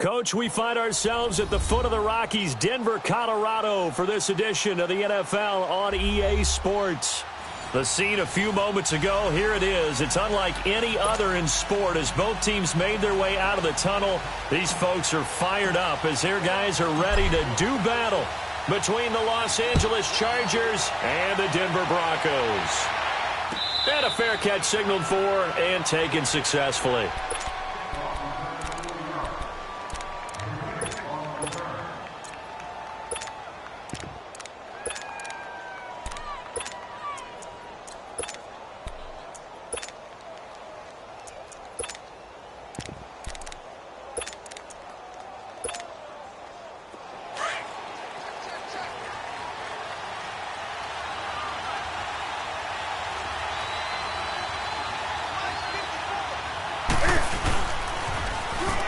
Coach, we find ourselves at the foot of the Rockies, Denver, Colorado, for this edition of the NFL on EA Sports. The scene a few moments ago, here it is. It's unlike any other in sport as both teams made their way out of the tunnel. These folks are fired up as their guys are ready to do battle between the Los Angeles Chargers and the Denver Broncos. And a fair catch signaled for and taken successfully.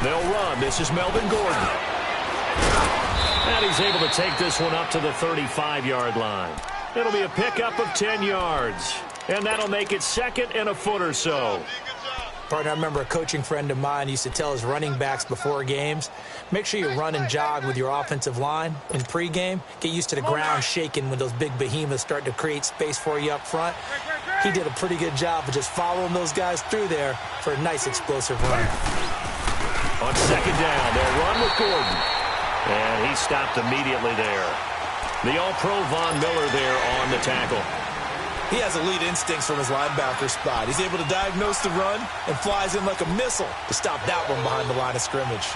They'll run. This is Melvin Gordon. And he's able to take this one up to the 35-yard line. It'll be a pickup of 10 yards. And that'll make it second and a foot or so. Partner, I remember a coaching friend of mine used to tell his running backs before games, make sure you run and jog with your offensive line in pregame. Get used to the ground shaking when those big behemoths start to create space for you up front. He did a pretty good job of just following those guys through there for a nice explosive run. On second down, they'll run with Gordon. And he stopped immediately there. The All-Pro Von Miller there on the tackle. He has elite instincts from his linebacker spot. He's able to diagnose the run and flies in like a missile to stop that one behind the line of scrimmage.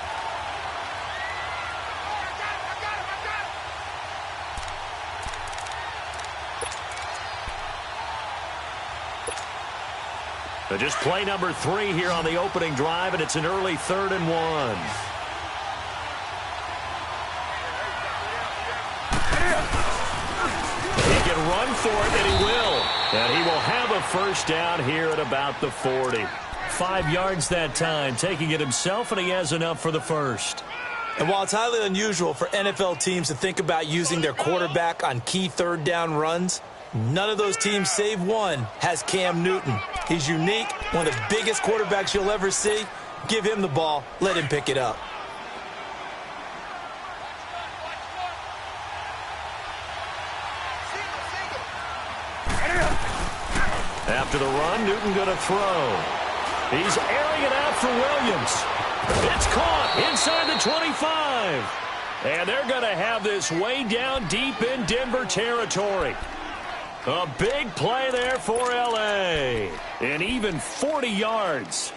So just play number 3 here on the opening drive, and it's an early 3rd and 1. He can run for it, and he will. And he will have a first down here at about the 40. 5 yards that time, taking it himself, and he has enough for the first. And while it's highly unusual for NFL teams to think about using their quarterback on key third down runs, none of those teams, save one, has Cam Newton. He's unique, one of the biggest quarterbacks you'll ever see. Give him the ball, let him pick it up. After the run, Newton going to throw. He's airing it out for Williams. It's caught inside the 25. And they're going to have this way down deep in Denver territory. A big play there for L.A. And even 40 yards.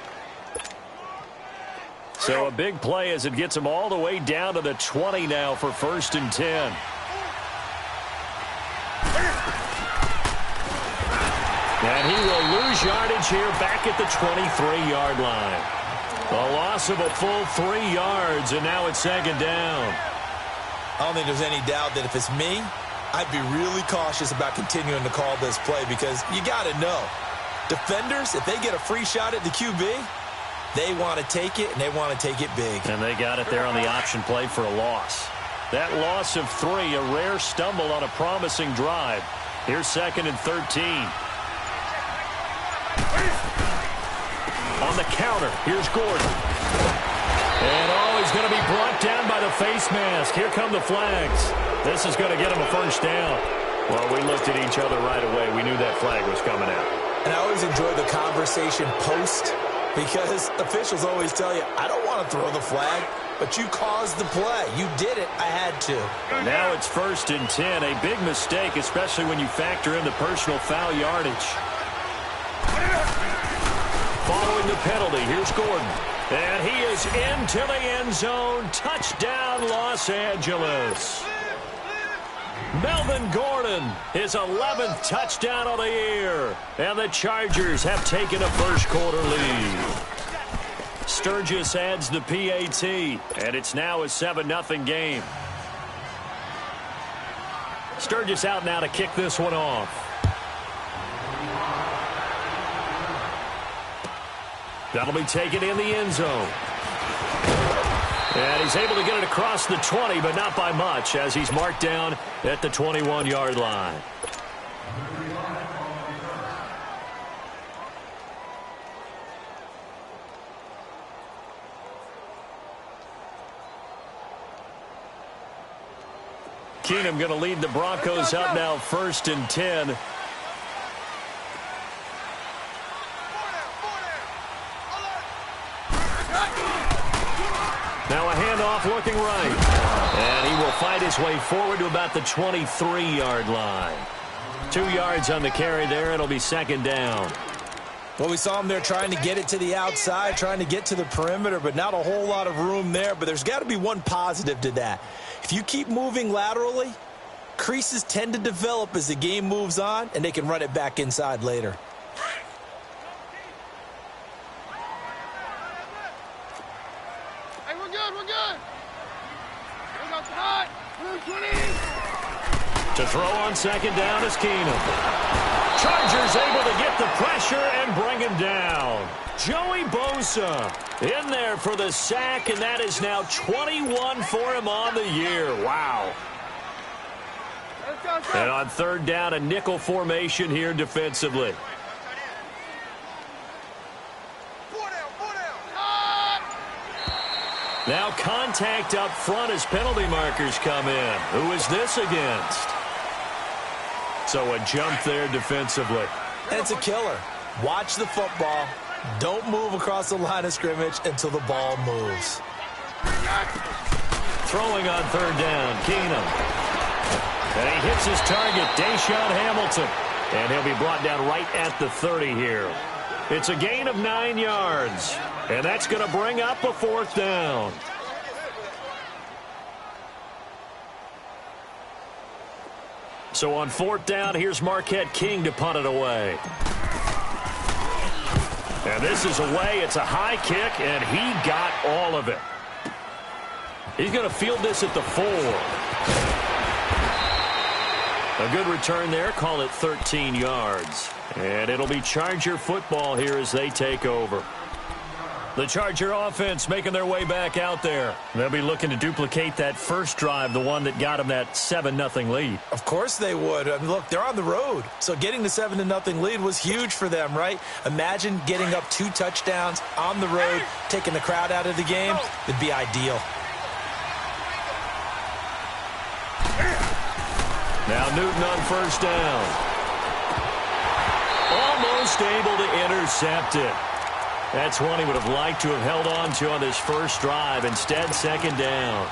So a big play as it gets them all the way down to the 20 now for 1st and 10. And he will lose yardage here back at the 23-yard line. A loss of a full 3 yards, and now it's 2nd down. I don't think there's any doubt that if it's me, I'd be really cautious about continuing to call this play because you got to know, defenders, if they get a free shot at the QB, they want to take it, and they want to take it big. And they got it there on the option play for a loss. That loss of 3, a rare stumble on a promising drive. Here's 2nd and 13. On the counter, here's Gordon. And he's going to be brought down by the face mask. Here come the flags. This is going to get him a first down. Well, we looked at each other right away. We knew that flag was coming out. And I always enjoy the conversation post because officials always tell you, I don't want to throw the flag, but you caused the play. You did it. I had to. Now it's 1st and 10. A big mistake, especially when you factor in the personal foul yardage. Following the penalty, here's Gordon. And he is into the end zone. Touchdown, Los Angeles. Melvin Gordon, his 11th touchdown of the year. And the Chargers have taken a first-quarter lead. Sturgis adds the PAT, and it's now a 7-0 game. Sturgis out now to kick this one off. That'll be taken in the end zone. And he's able to get it across the 20, but not by much, as he's marked down at the 21-yard line. Keenum going to lead the Broncos up now 1st and 10. Now a handoff looking right. And he will fight his way forward to about the 23-yard line. 2 yards on the carry there. It'll be 2nd down. Well, we saw him there trying to get it to the outside, trying to get to the perimeter, but not a whole lot of room there. But there's got to be one positive to that. If you keep moving laterally, creases tend to develop as the game moves on, and they can run it back inside later. Hey, we're good, we're good. We got the hot. To throw on 2nd down is Keenum. Chargers able to get the pressure and bring him down. Joey Bosa in there for the sack, and that is now 21 for him on the year. Wow. And on 3rd down, a nickel formation here defensively. Now contact up front as penalty markers come in. Who is this against? So a jump there defensively. And it's a killer. Watch the football. Don't move across the line of scrimmage until the ball moves. Throwing on 3rd down, Keenum. And he hits his target, Deshaun Hamilton. And he'll be brought down right at the 30 here. It's a gain of 9 yards. And that's going to bring up a 4th down. So on 4th down, here's Marquette King to punt it away. And this is away. It's a high kick, and he got all of it. He's going to field this at the 4. A good return there. Call it 13 yards. And it'll be Charger football here as they take over. The Charger offense making their way back out there. They'll be looking to duplicate that first drive, the one that got them that 7-0 lead. Of course they would. I mean, look, they're on the road. So getting the 7-0 lead was huge for them, right? Imagine getting up 2 touchdowns on the road, taking the crowd out of the game. It'd be ideal. Now Newton on 1st down. Almost able to intercept it. That's one he would have liked to have held on to on this first drive. Instead, 2nd down.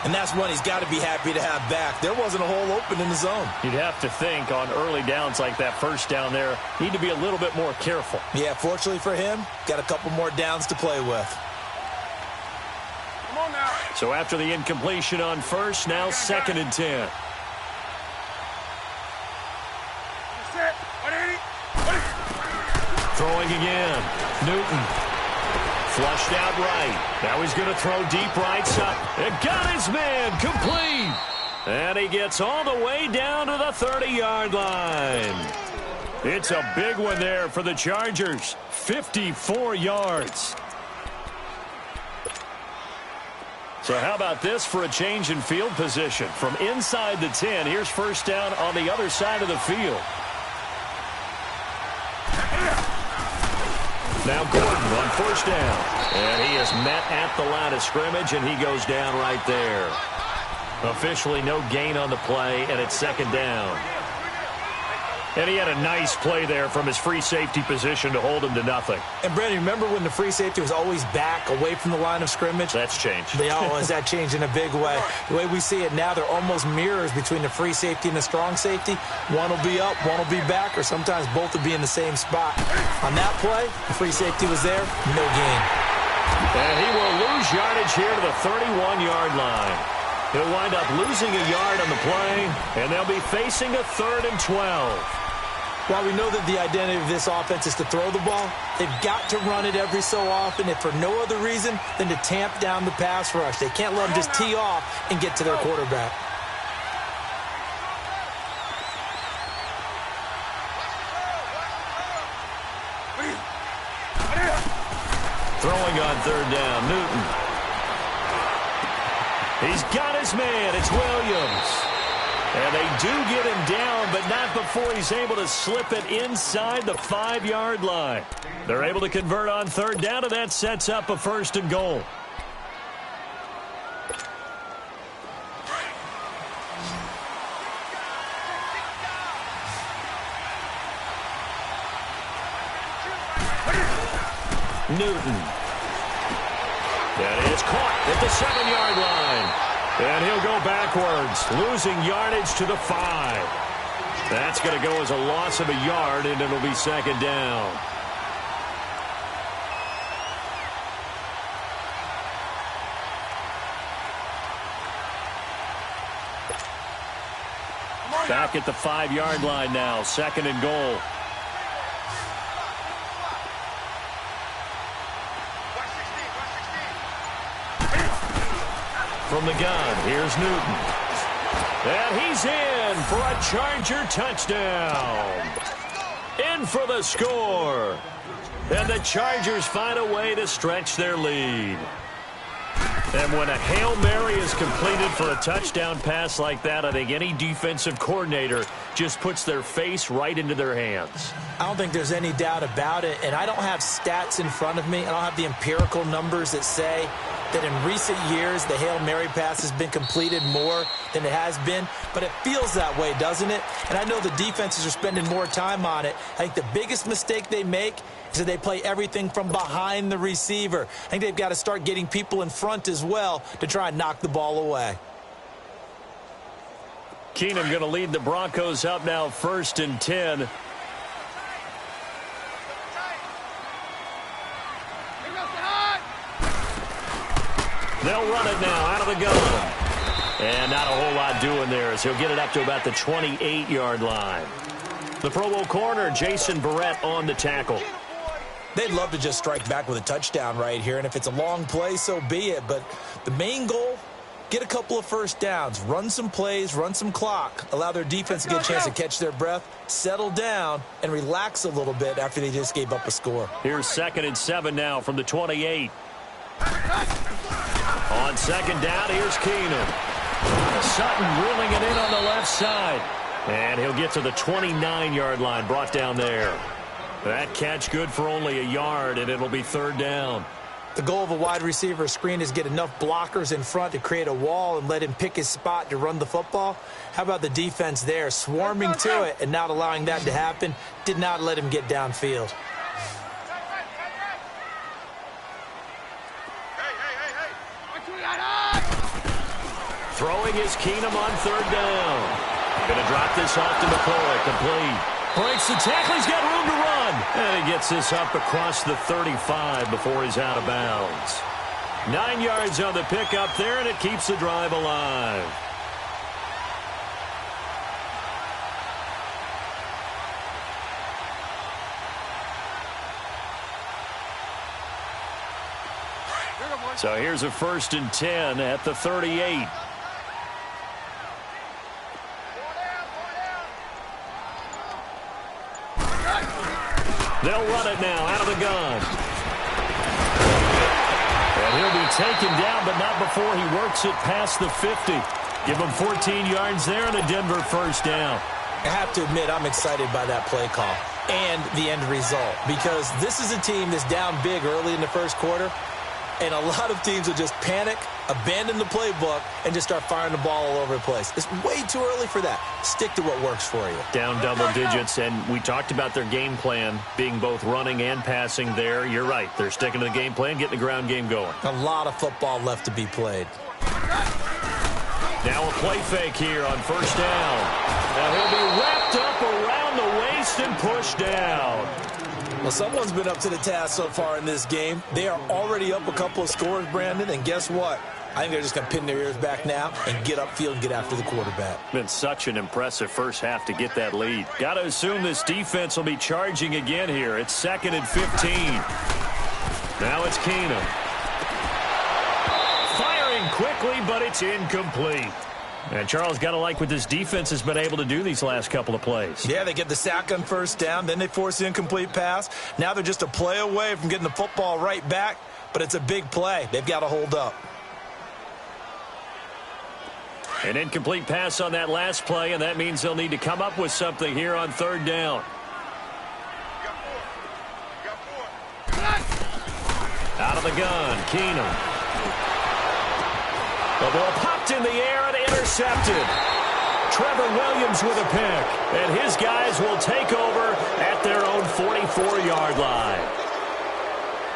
And that's one he's got to be happy to have back. There wasn't a hole open in the zone. You'd have to think on early downs like that first down there, need to be a little bit more careful. Yeah, fortunately for him, got a couple more downs to play with. Come on now. So after the incompletion on 1st, now 2nd and 10. Throwing again. Newton. Flushed out right. Now he's going to throw deep right side. It got his man complete. And he gets all the way down to the 30-yard line. It's a big one there for the Chargers. 54 yards. So how about this for a change in field position? From inside the 10, here's 1st down on the other side of the field. Now Gordon on 1st down. And he is met at the line of scrimmage, and he goes down right there. Officially no gain on the play, and it's 2nd down. And he had a nice play there from his free safety position to hold him to nothing. And, Brandon, remember when the free safety was always back away from the line of scrimmage? That's changed. That changed in a big way. The way we see it now, they're almost mirrors between the free safety and the strong safety. One will be up, one will be back, or sometimes both will be in the same spot. On that play, the free safety was there, no gain. And he will lose yardage here to the 31-yard line. He'll wind up losing a yard on the play, and they'll be facing a 3rd and 12. While we know that the identity of this offense is to throw the ball, they've got to run it every so often, if for no other reason than to tamp down the pass rush. They can't let them just tee off and get to their quarterback. Throwing on 3rd down, Newton. He's got his man. It's Williams. And they do get him down, but not before he's able to slip it inside the 5-yard line. They're able to convert on 3rd down, and that sets up a 1st and goal. Newton. That is caught at the 7-yard line. And he'll go backwards, losing yardage to the 5. That's going to go as a loss of a yard, and it'll be second down. Back at the 5-yard line now, second and goal. From the gun, here's Newton. And he's in for a Charger touchdown. In for the score. And the Chargers find a way to stretch their lead. And when a Hail Mary is completed for a touchdown pass like that, I think any defensive coordinator just puts their face right into their hands. I don't think there's any doubt about it, and I don't have stats in front of me. I don't have the empirical numbers that say that in recent years the Hail Mary pass has been completed more than it has been, but it feels that way, doesn't it? And I know the defenses are spending more time on it. I think the biggest mistake they make is that they play everything from behind the receiver. I think they've got to start getting people in front as well to try and knock the ball away. Keenum going to lead the Broncos up now, 1st and 10. They'll run it now out of the gun. And not a whole lot doing there as he'll get it up to about the 28-yard line. The Pro Bowl corner, Jason Verrett, on the tackle. They'd love to just strike back with a touchdown right here, and if it's a long play, so be it. But the main goal, get a couple of first downs, run some plays, run some clock, allow their defense to get a chance to catch their breath, settle down, and relax a little bit after they just gave up a score. Here's 2nd and 7 now from the 28. On second down, here's Keenum. Sutton reeling it in on the left side. And he'll get to the 29-yard line, brought down there. That catch good for only a yard, and it'll be 3rd down. The goal of a wide receiver screen is get enough blockers in front to create a wall and let him pick his spot to run the football. How about the defense there, swarming to it and not allowing that to happen? Did not let him get downfield. Throwing is Keenum on 3rd down. Going to drop this off to McCoy, complete. Breaks the tackle, he's got room to run. And he gets this up across the 35 before he's out of bounds. 9 yards on the pickup there, and it keeps the drive alive. So here's a 1st and 10 at the 38. They'll run it now out of the gun. And he'll be taken down, but not before he works it past the 50. Give him 14 yards there and a Denver 1st down. I have to admit, I'm excited by that play call and the end result, because this is a team that's down big early in the 1st quarter, and a lot of teams will just panic, abandon the playbook, and just start firing the ball all over the place. It's way too early for that. Stick to what works for you. Down double digits, and we talked about their game plan being both running and passing there. You're right. They're sticking to the game plan, getting the ground game going. A lot of football left to be played. Now a play fake here on 1st down. Now he'll be wrapped up around the waist and pushed down. Well, someone's been up to the task so far in this game. They are already up a couple of scores, Brandon, and guess what? I think they're just going to pin their ears back now and get upfield and get after the quarterback. Been such an impressive first half to get that lead. Got to assume this defense will be charging again here. It's 2nd and 15. Now it's Keenum. Firing quickly, but it's incomplete. And Charles, got to like what this defense has been able to do these last couple of plays. Yeah, they get the sack on 1st down, then they force the incomplete pass. Now they're just a play away from getting the football right back, but it's a big play. They've got to hold up. An incomplete pass on that last play, and that means they'll need to come up with something here on 3rd down. Out of the gun, Keenum. The ball popped in the air and intercepted. Trevor Williams with a pick, and his guys will take over at their own 44-yard line.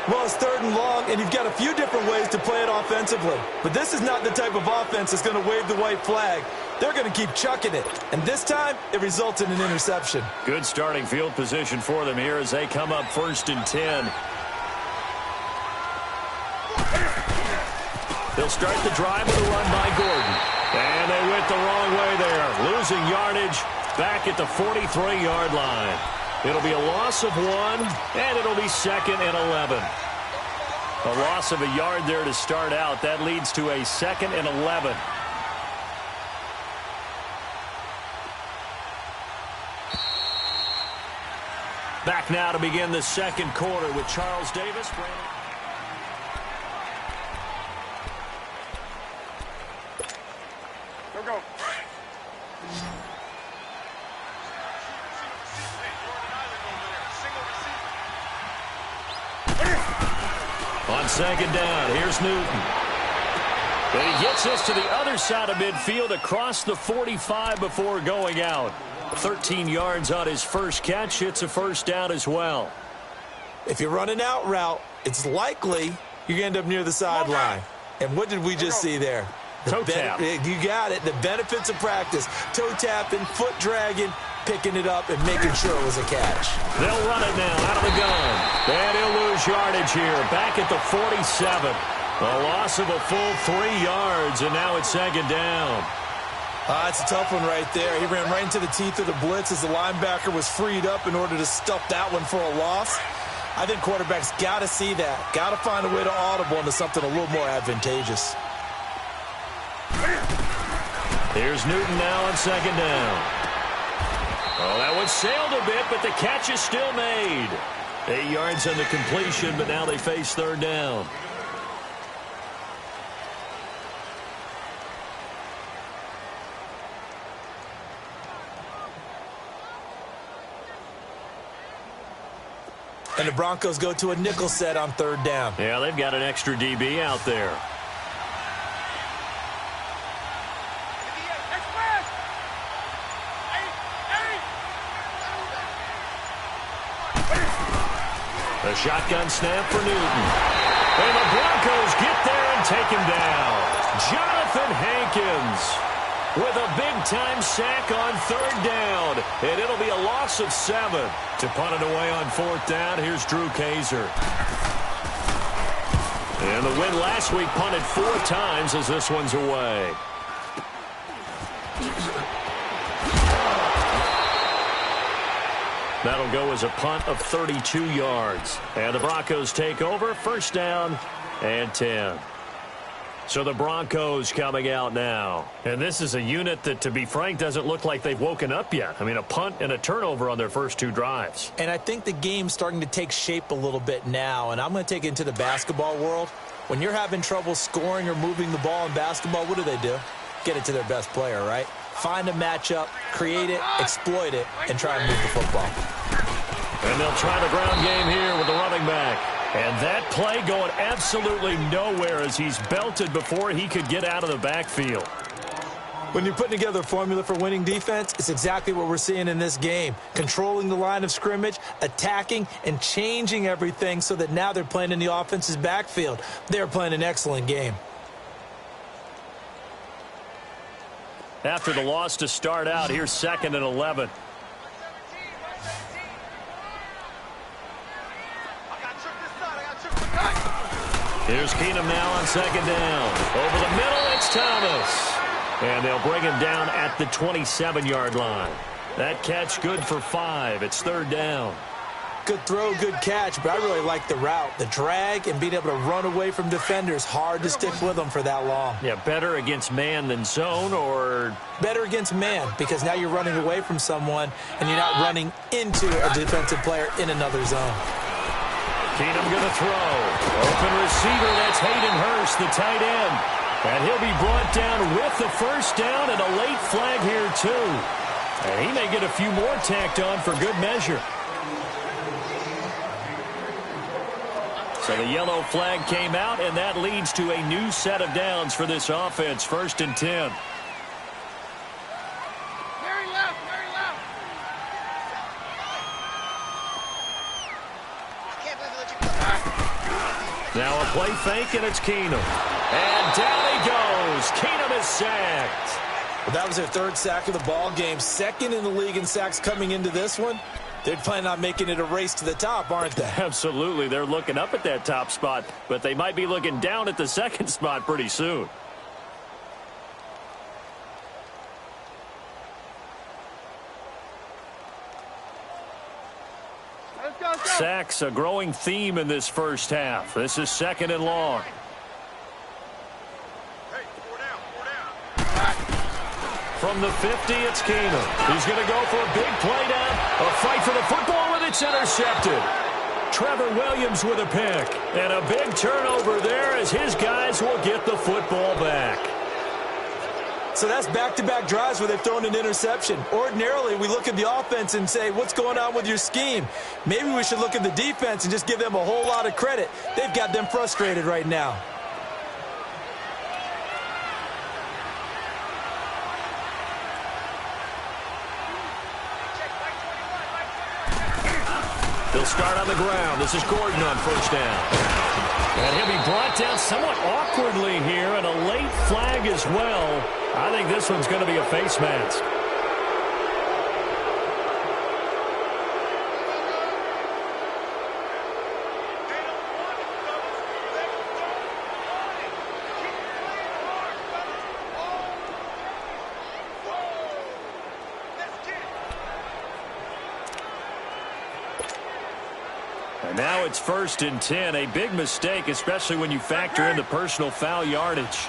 Well, it's 3rd and long, and you've got a few different ways to play it offensively. But this is not the type of offense that's going to wave the white flag. They're going to keep chucking it. And this time, it results in an interception. Good starting field position for them here as they come up 1st and 10. They'll start the drive with a run by Gordon. And they went the wrong way there, losing yardage back at the 43-yard line. It'll be a loss of 1, and it'll be 2nd and 11. A loss of a yard there to start out. That leads to a 2nd and 11. Back now to begin the 2nd quarter with Charles Davis. Go. On 2nd down, here's Newton. And he gets this to the other side of midfield across the 45 before going out. 13 yards on his first catch. It's a 1st down as well. If you run an out route, it's likely you're going to end up near the sideline. And what did we just see there? Toe tap. You got it. The benefits of practice. Toe tapping, foot dragging, picking it up, and making sure it was a catch. They'll run it now out of the gun. And he'll lose yardage here. Back at the 47. A loss of a full 3 yards, and now it's 2nd down. It's a tough one right there. He ran right into the teeth of the blitz as the linebacker was freed up in order to stuff that one for a loss. I think quarterbacks got to see that. Got to find a way to audible into something a little more advantageous. Here's Newton now on 2nd down. Oh, that one sailed a bit, but the catch is still made. 8 yards on the completion, but now they face 3rd down. And the Broncos go to a nickel set on 3rd down. Yeah, they've got an extra DB out there. A shotgun snap for Newton. And the Broncos get there and take him down. Jonathan Hankins with a big-time sack on 3rd down. And it'll be a loss of 7. To punt it away on 4th down, here's Drew Kaiser. And the win last week punted 4 times as this one's away. That'll go as a punt of 32 yards. And the Broncos take over, 1st down and 10. So the Broncos coming out now. And this is a unit that, to be frank, doesn't look like they've woken up yet. I mean, a punt and a turnover on their first 2 drives. And I think the game's starting to take shape a little bit now. And I'm going to take it into the basketball world. When you're having trouble scoring or moving the ball in basketball, what do? Get it to their best player, right? Find a matchup, create it, exploit it, and try and move the football. And they'll try the ground game here with the running back. And that play going absolutely nowhere as he's belted before he could get out of the backfield. When you're putting together a formula for winning defense, it's exactly what we're seeing in this game. Controlling the line of scrimmage, attacking, and changing everything so that now they're playing in the offense's backfield. They're playing an excellent game. After the loss to start out, here's 2nd and 11. Here's Keenum now on 2nd down. Over the middle, it's Thomas. And they'll bring him down at the 27-yard line. That catch good for 5. It's 3rd down. Good throw, good catch, but I really like the route. The drag and being able to run away from defenders. Hard to stick with them for that long. Yeah, better against man than zone, or? Better against man, because now you're running away from someone and you're not running into a defensive player in another zone. Keenum going to throw. Open receiver, that's Hayden Hurst, the tight end. And he'll be brought down with the 1st down and a late flag here, too. And he may get a few more tacked on for good measure. So the yellow flag came out, and that leads to a new set of downs for this offense. 1st and 10. Very left, very left. I can't believe they let you go back. Now a play fake, and it's Keenum. And down he goes. Keenum is sacked. Well, that was their third sack of the ball game. Second in the league in sacks coming into this one. They're planning on making it a race to the top, aren't they? Absolutely. They're looking up at that top spot, but they might be looking down at the second spot pretty soon. Sacks, a growing theme in this first half. This is second and long. From the 50, it's Keenum. He's going to go for a big play down. A fight for the football, and it's intercepted. Trevor Williams with a pick. And a big turnover there as his guys will get the football back. So that's back-to-back drives where they've thrown an interception. Ordinarily, we look at the offense and say, what's going on with your scheme? Maybe we should look at the defense and just give them a whole lot of credit. They've got them frustrated right now. They'll start on the ground. This is Gordon on first down. And he'll be brought down somewhat awkwardly here, and a late flag as well. I think this one's going to be a face mask. And now it's 1st and 10. A big mistake, especially when you factor in the personal foul yardage.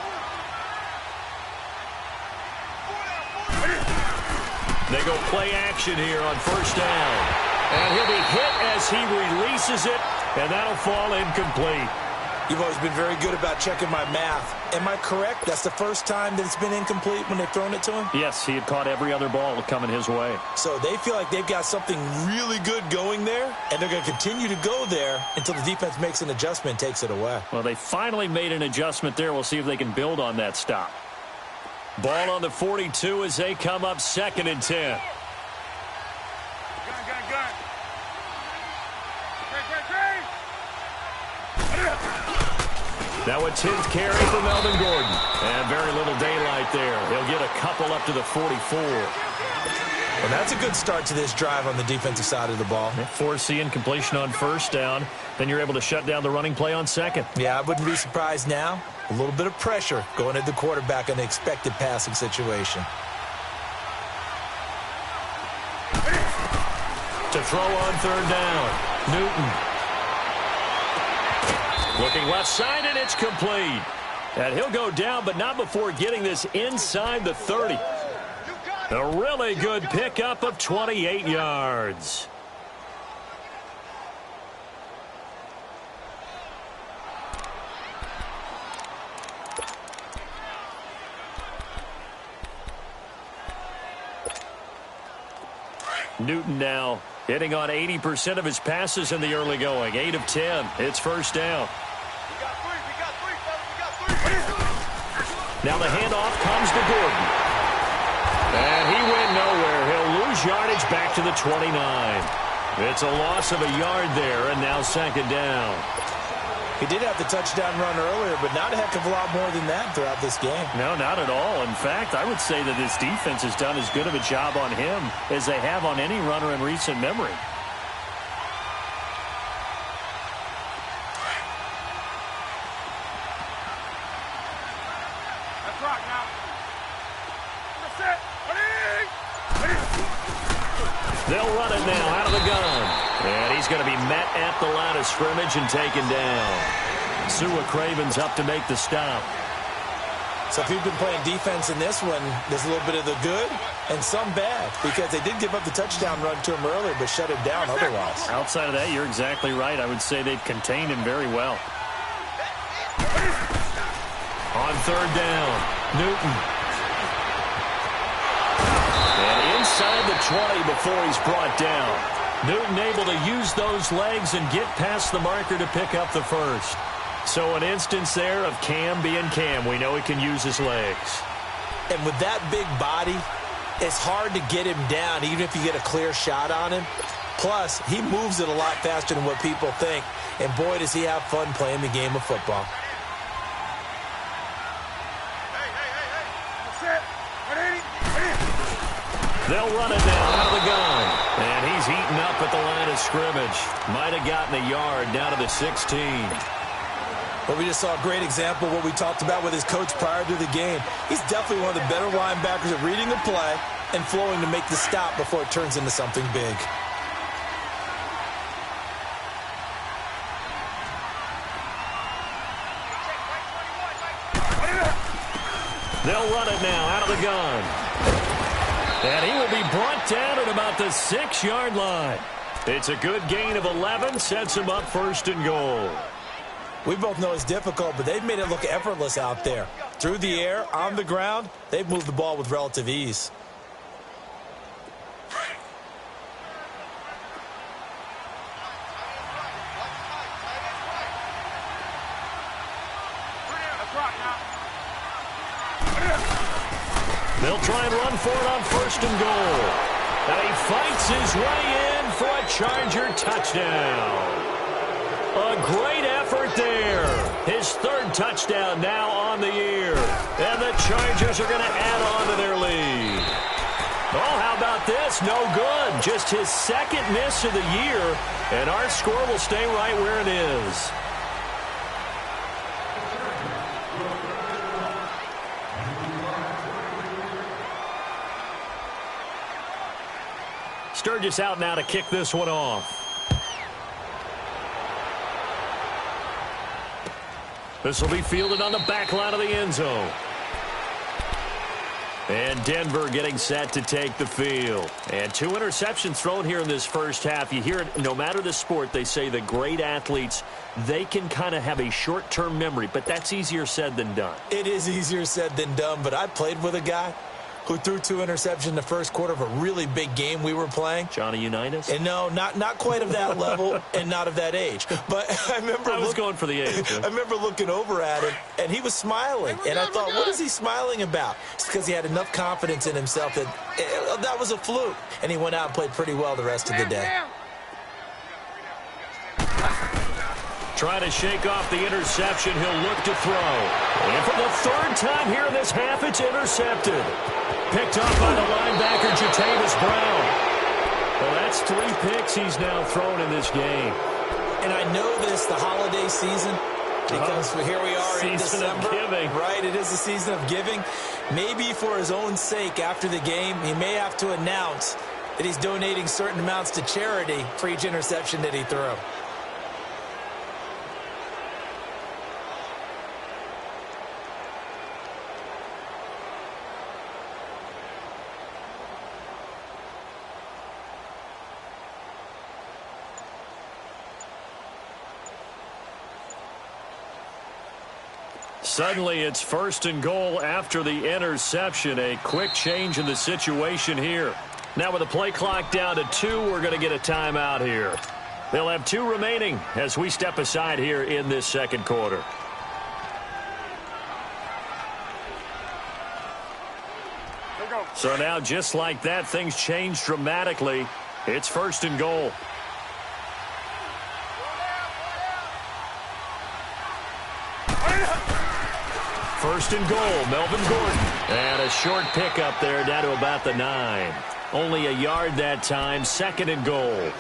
They go play action here on first down. And he'll be hit as he releases it, and that'll fall incomplete. You've always been very good about checking my math. Am I correct? That's the first time that it's been incomplete when they've thrown it to him? Yes, he had caught every other ball coming his way. So they feel like they've got something really good going there, and they're going to continue to go there until the defense makes an adjustment and takes it away. Well, they finally made an adjustment there. We'll see if they can build on that stop. Ball on the 42 as they come up 2nd and 10. Now a 10th carry for Melvin Gordon. And very little daylight there. He'll get a couple up to the 44. Well, that's a good start to this drive on the defensive side of the ball. Forcing completion on first down. Then you're able to shut down the running play on second. Yeah, I wouldn't be surprised now. A little bit of pressure going at the quarterback in an expected passing situation. To throw on 3rd down. Newton. Looking left side, and it's complete. And he'll go down, but not before getting this inside the 30. A really good pickup of 28 yards. Newton now hitting on 80% of his passes in the early going. 8 of 10. It's first down. Now the handoff comes to Gordon. And he went nowhere. He'll lose yardage back to the 29. It's a loss of a yard there, and now 2nd down. He did have the touchdown run earlier, but not a heck of a lot more than that throughout this game. No, not at all. In fact, I would say that this defense has done as good of a job on him as they have on any runner in recent memory. They'll run it now out of the gun. And he's going to be met at the line of scrimmage and taken down. Sua Craven's up to make the stop. So if you've been playing defense in this one, there's a little bit of the good and some bad, because they did give up the touchdown run to him earlier but shut him down otherwise. Outside of that, you're exactly right. I would say they've contained him very well. On 3rd down, Newton. And inside the 20 before he's brought down. Newton able to use those legs and get past the marker to pick up the first. So an instance there of Cam being Cam. We know he can use his legs. And with that big body, it's hard to get him down, even if you get a clear shot on him. Plus, he moves it a lot faster than what people think. And boy, does he have fun playing the game of football. They'll run it now out of the gun. And he's eaten up at the line of scrimmage. Might have gotten a yard down to the 16. Well, we just saw a great example of what we talked about with his coach prior to the game. He's definitely one of the better linebackers at reading the play and flowing to make the stop before it turns into something big. They'll run it now out of the gun. And he will be brought down at about the 6-yard line. It's a good gain of 11, sets him up 1st and goal. We both know it's difficult, but they've made it look effortless out there. Through the air, on the ground, they've moved the ball with relative ease. They'll try and run for it on 1st and goal. And he fights his way in for a Charger touchdown. A great effort there. His 3rd touchdown now on the year. And the Chargers are going to add on to their lead. Oh, how about this? No good. Just his 2nd miss of the year. And our score will stay right where it is. Sturgis out now to kick this one off. This will be fielded on the back line of the end zone. And Denver getting set to take the field. And 2 interceptions thrown here in this first half. You hear it, no matter the sport, they say the great athletes, they can kind of have a short-term memory, but that's easier said than done. It is easier said than done, but I played with a guy who threw 2 interceptions in the first quarter of a really big game we were playing. Johnny Unitas? And no, not quite of that level and not of that age. But I remember I was going for the age. I remember looking over at him, and he was smiling. And I thought, what is he smiling about? It's because he had enough confidence in himself that that was a fluke. And he went out and played pretty well the rest of the day. Trying to shake off the interception. He'll look to throw. And for the 3rd time here in this half, it's intercepted. Picked up by the linebacker, Jatavis Brown. Well, that's 3 picks he's now thrown in this game. And I know this, the holiday season, because here we are in December. Season of giving. Right, it is the season of giving. Maybe for his own sake after the game, he may have to announce that he's donating certain amounts to charity for each interception that he threw. Suddenly, it's 1st and goal after the interception. A quick change in the situation here. Now with the play clock down to 2, we're going to get a timeout here. They'll have 2 remaining as we step aside here in this 2nd quarter. So now, just like that, things change dramatically. It's 1st and goal. First and goal, Melvin Gordon. And a short pickup there down to about the 9. Only a yard that time, 2nd and goal.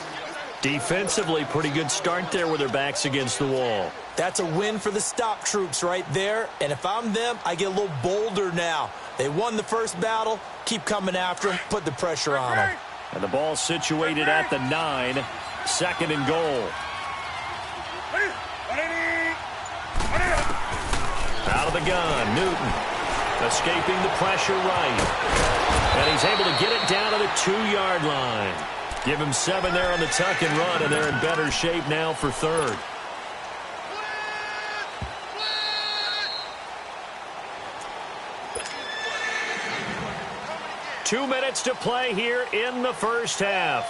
Defensively, pretty good start there with their backs against the wall. That's a win for the stop troops right there. And if I'm them, I get a little bolder now. They won the first battle. Keep coming after them. Put the pressure on them. And the ball situated at the 9. 2nd and goal. Out of the gun, Newton escaping the pressure right. And he's able to get it down to the 2-yard line. Give him 7 there on the tuck and run, and they're in better shape now for 3rd. Two minutes to play here in the first half.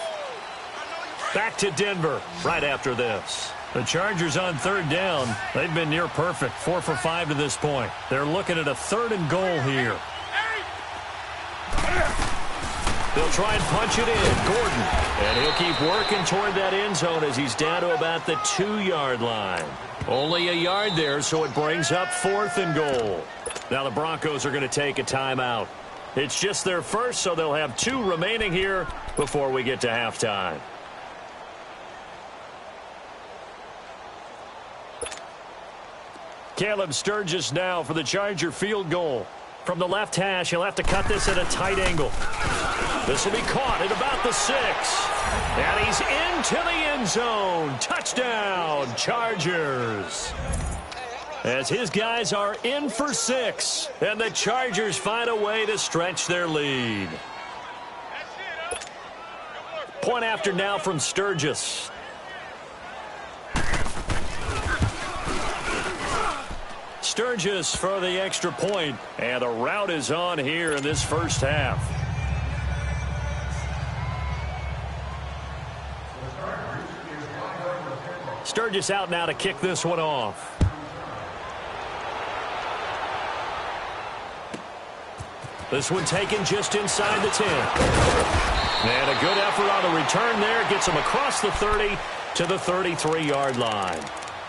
Back to Denver right after this. The Chargers on 3rd down. They've been near perfect, 4 for 5 to this point. They're looking at a 3rd and goal here. They'll try and punch it in. Gordon. And he'll keep working toward that end zone as he's down to about the 2-yard line. Only a yard there, so it brings up 4th and goal. Now the Broncos are going to take a timeout. It's just their first, so they'll have 2 remaining here before we get to halftime. Caleb Sturgis now for the Charger field goal. From the left hash, he'll have to cut this at a tight angle. This will be caught at about the 6. And he's into the end zone. Touchdown, Chargers. As his guys are in for 6. And the Chargers find a way to stretch their lead. Point after now from Sturgis. Sturgis for the extra point, and the route is on here in this first half. Sturgis out now to kick this one off. This one taken just inside the 10. And a good effort on the return there. Gets him across the 30 to the 33-yard line.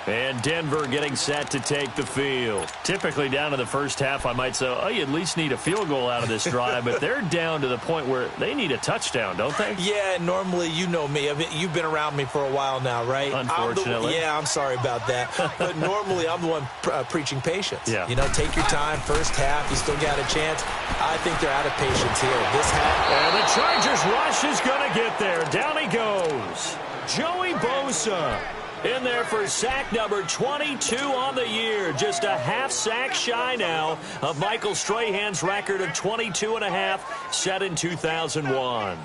And Denver getting set to take the field. Typically down to the first half, I might say, oh, you at least need a field goal out of this drive. But they're down to the point where they need a touchdown, don't they? Yeah, normally, you know me. I mean, you've been around me for a while now, right? Unfortunately. I'm sorry about that. But normally, I'm the one preaching patience. Yeah. You know, take your time. First half, you still got a chance. I think they're out of patience here. This half. And the Chargers rush is going to get there. Down he goes. Joey Bosa. In there for sack number 22 on the year. Just a half sack shy now of Michael Strahan's record of 22.5 set in 2001.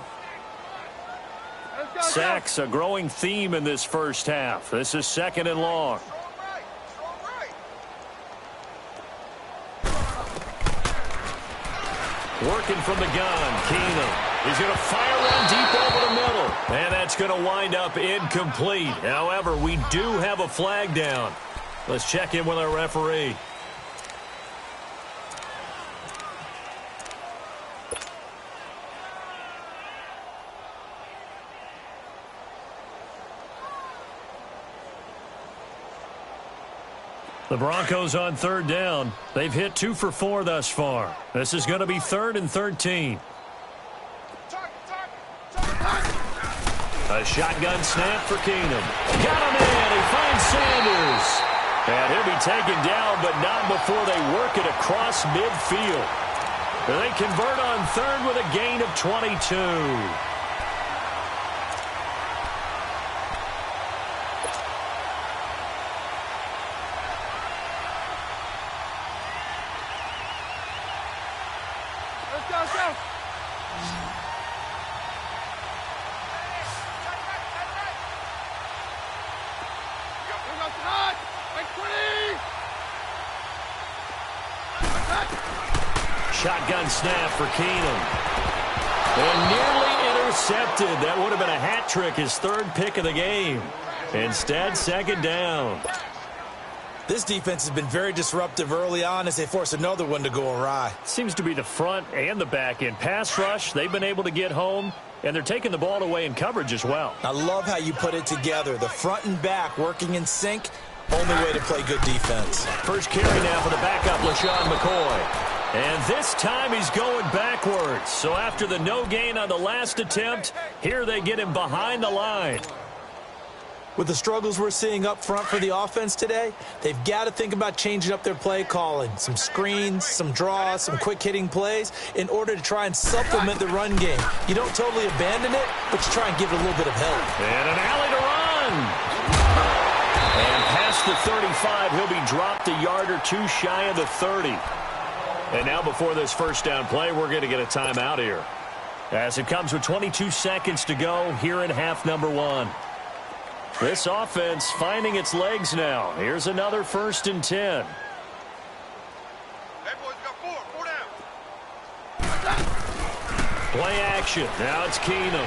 Sacks a growing theme in this first half. This is 2nd and long. Working from the gun, Keenum. He's going to fire one deep over the middle. And that's going to wind up incomplete. However, we do have a flag down. Let's check in with our referee. The Broncos on 3rd down. They've hit 2 for 4 thus far. This is going to be 3rd and 13. A shotgun snap for Keenum. Got him in. He finds Sanders. And he'll be taken down, but not before they work it across midfield. They convert on 3rd with a gain of 22. Shotgun snap for Keenum. And nearly intercepted. That would have been a hat trick, his 3rd pick of the game. Instead, 2nd down. This defense has been very disruptive early on as they force another one to go awry. Seems to be the front and the back end. Pass rush, they've been able to get home, and they're taking the ball away in coverage as well. I love how you put it together. The front and back working in sync. Only way to play good defense. First carry now for the backup, LaShawn McCoy. And this time he's going backwards. So after the no gain on the last attempt, here they get him behind the line. With the struggles we're seeing up front for the offense today, they've got to think about changing up their play calling. Some screens, some draws, some quick-hitting plays in order to try and supplement the run game. You don't totally abandon it, but you try and give it a little bit of help. And an alley to run. And past the 35, he'll be dropped a yard or 2 shy of the 30. And now before this first down play, we're going to get a timeout here. As it comes with 22 seconds to go here in half number 1. This offense finding its legs now. Here's another 1st and 10. Hey, boys, got 4 down. Play action. Now it's Keenum.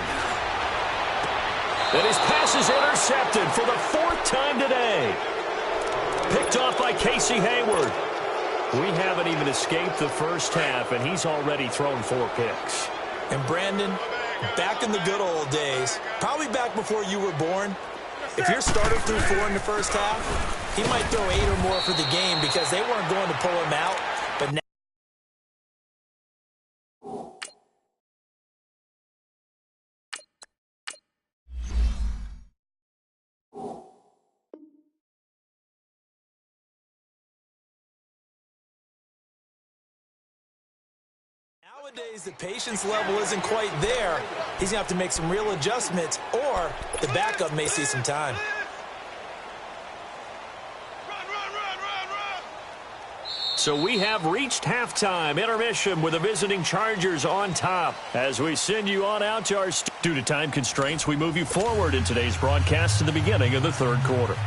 And his pass is intercepted for the 4th time today. Picked off by Casey Hayward. We haven't even escaped the first half, and he's already thrown 4 picks. And Brandon, back in the good old days, probably back before you were born, if your starter threw 4 in the first half, he might throw 8 or more for the game because they weren't going to pull him out. But now, nowadays, the patience level isn't quite there. He's going to have to make some real adjustments, or the backup may see some time. So we have reached halftime, intermission with the visiting Chargers on top. As we send you on out to our due to time constraints, we move you forward in today's broadcast to the beginning of the third quarter.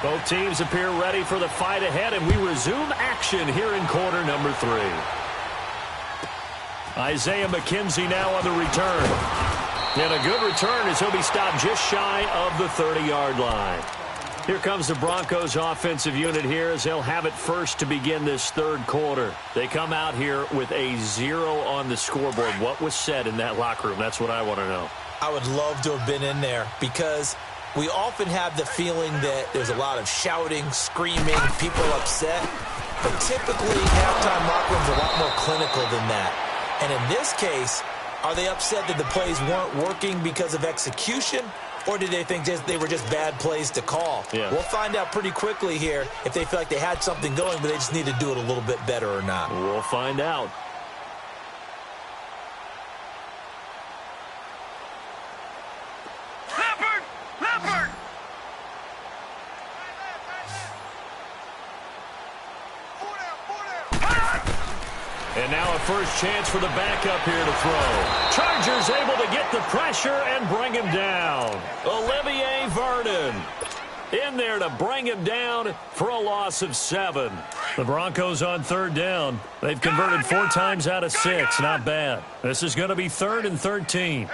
Both teams appear ready for the fight ahead, and we resume action here in quarter number 3. Isaiah McKenzie now on the return. And a good return as he'll be stopped just shy of the 30-yard line. Here comes the Broncos offensive unit here as they'll have it first to begin this third quarter. They come out here with a 0 on the scoreboard. What was said in that locker room? That's what I want to know. I would love to have been in there because we often have the feeling that there's a lot of shouting, screaming, people upset. But typically, halftime locker rooms are a lot more clinical than that. And in this case, are they upset that the plays weren't working because of execution? Or did they think they were just bad plays to call? Yeah. We'll find out pretty quickly here if they feel like they had something going, but they just need to do it a little bit better or not. We'll find out. Leopard! And now a first chance for the backup here to throw. Chargers able to get the pressure and bring him down. Olivier Vernon in there to bring him down for a loss of 7. The Broncos on third down. They've converted 4 times out of 6. Not bad. This is going to be 3rd and 13.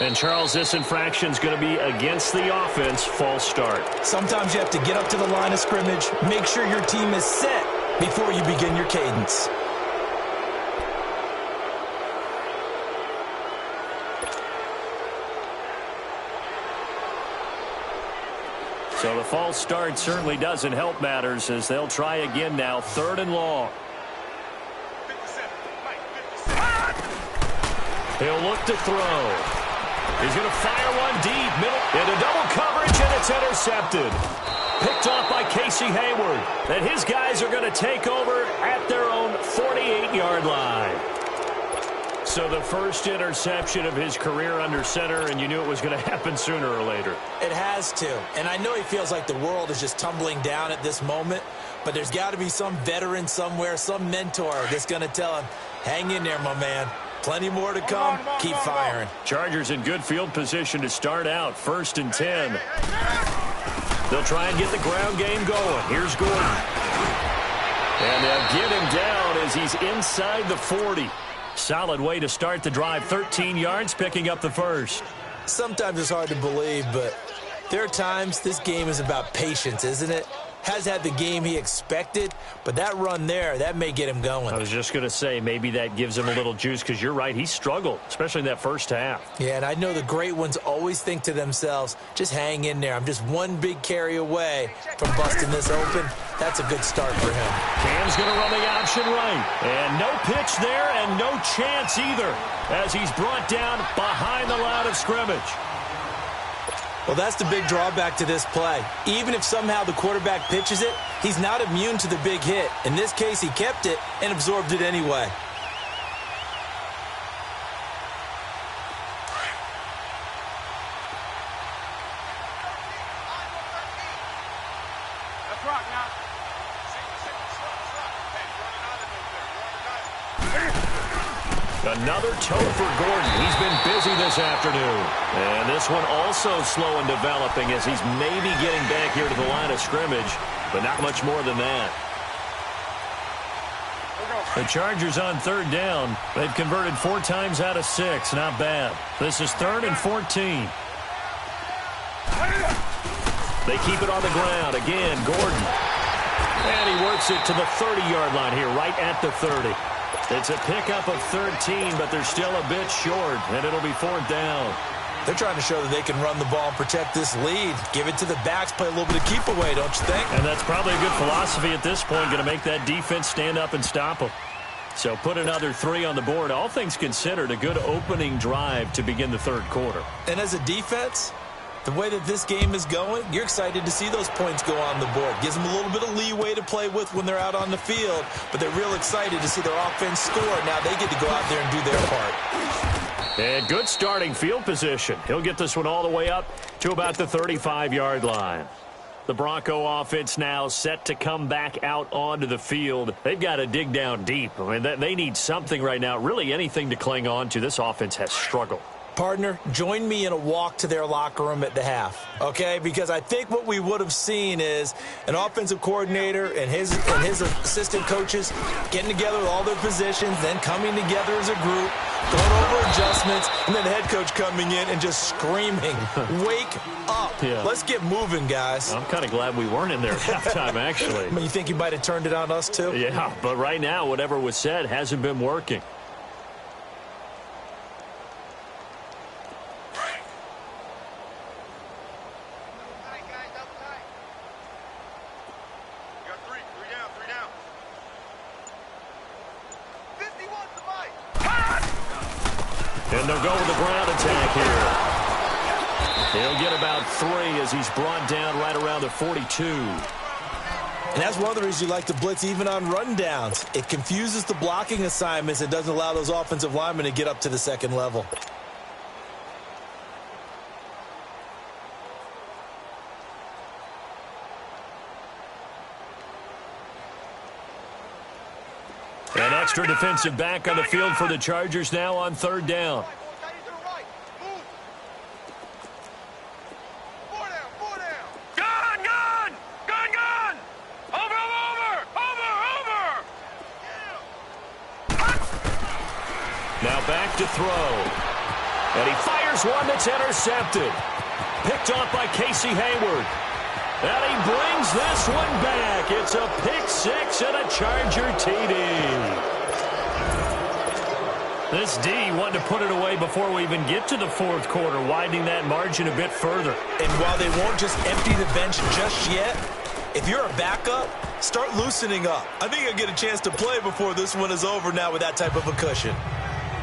And Charles, this infraction's going to be against the offense. False start. Sometimes you have to get up to the line of scrimmage, make sure your team is set before you begin your cadence. So the false start certainly doesn't help matters as they'll try again now. 3rd and long. He'll look to throw. He's going to fire one deep, middle, into double coverage, and it's intercepted. Picked off by Casey Hayward. And his guys are going to take over at their own 48-yard line. So the first interception of his career under center, and you knew it was going to happen sooner or later. It has to. And I know he feels like the world is just tumbling down at this moment, but there's got to be some veteran somewhere, some mentor that's going to tell him, hang in there, my man. Plenty more to come. Keep firing. Chargers in good field position to start out. 1st and 10. They'll try and get the ground game going. Here's Gordon. And they'll get him down as he's inside the 40. Solid way to start the drive. 13 yards, picking up the first. Sometimes it's hard to believe, but there are times this game is about patience, isn't it? Has had the game he expected, but that run there, that may get him going. I was just going to say, maybe that gives him a little juice because you're right, he struggled, especially in that first half. Yeah, and I know the great ones always think to themselves, just hang in there. I'm just one big carry away from busting this open. That's a good start for him. Cam's going to run the option right. And no pitch there and no chance either as he's brought down behind the line of scrimmage. Well, that's the big drawback to this play. Even if somehow the quarterback pitches it, he's not immune to the big hit. In this case, he kept it and absorbed it anyway. Let's rock now. Another toe for Gordon. He's been busy this afternoon. And this one also slow in developing as he's maybe getting back here to the line of scrimmage, but not much more than that. The Chargers on third down. They've converted 4 times out of 6. Not bad. This is 3rd and 14. They keep it on the ground. Again, Gordon. And he works it to the 30-yard line here, right at the 30. It's a pickup of 13, but they're still a bit short, and it'll be 4th down. They're trying to show that they can run the ball and protect this lead. Give it to the backs, play a little bit of keep away, don't you think? And that's probably a good philosophy at this point, going to make that defense stand up and stop them. So put another 3 on the board. All things considered, a good opening drive to begin the third quarter. And as a defense, the way that this game is going, you're excited to see those points go on the board. Gives them a little bit of leeway to play with when they're out on the field, but they're real excited to see their offense score. Now they get to go out there and do their part. And good starting field position. He'll get this one all the way up to about the 35-yard line. The Bronco offense now set to come back out onto the field. They've got to dig down deep. I mean, they need something right now, really anything to cling on to. This offense has struggled. Partner, join me in a walk to their locker room at the half, okay? Because I think what we would have seen is an offensive coordinator and his assistant coaches getting together with all their positions, then coming together as a group, going over adjustments, and then the head coach coming in and just screaming, wake up. Yeah. Let's get moving, guys. I'm kind of glad we weren't in there at halftime, actually. I mean, you think you might have turned it on us, too? Yeah, but right now, whatever was said hasn't been working. And they'll go with the ground attack here. He'll get about 3 as he's brought down right around the 42. And that's one of the reasons you like to blitz even on rundowns. It confuses the blocking assignments. It doesn't allow those offensive linemen to get up to the second level. An extra defensive back on the field for the Chargers now on 3rd down. Now back to throw. And he fires one that's intercepted. Picked off by Casey Hayward. And he brings this one back. It's a pick 6 and a Charger TD. This D wanted to put it away before we even get to the 4th quarter, widening that margin a bit further. And while they won't just empty the bench just yet, if you're a backup, start loosening up. I think you'll get a chance to play before this one is over now with that type of a cushion.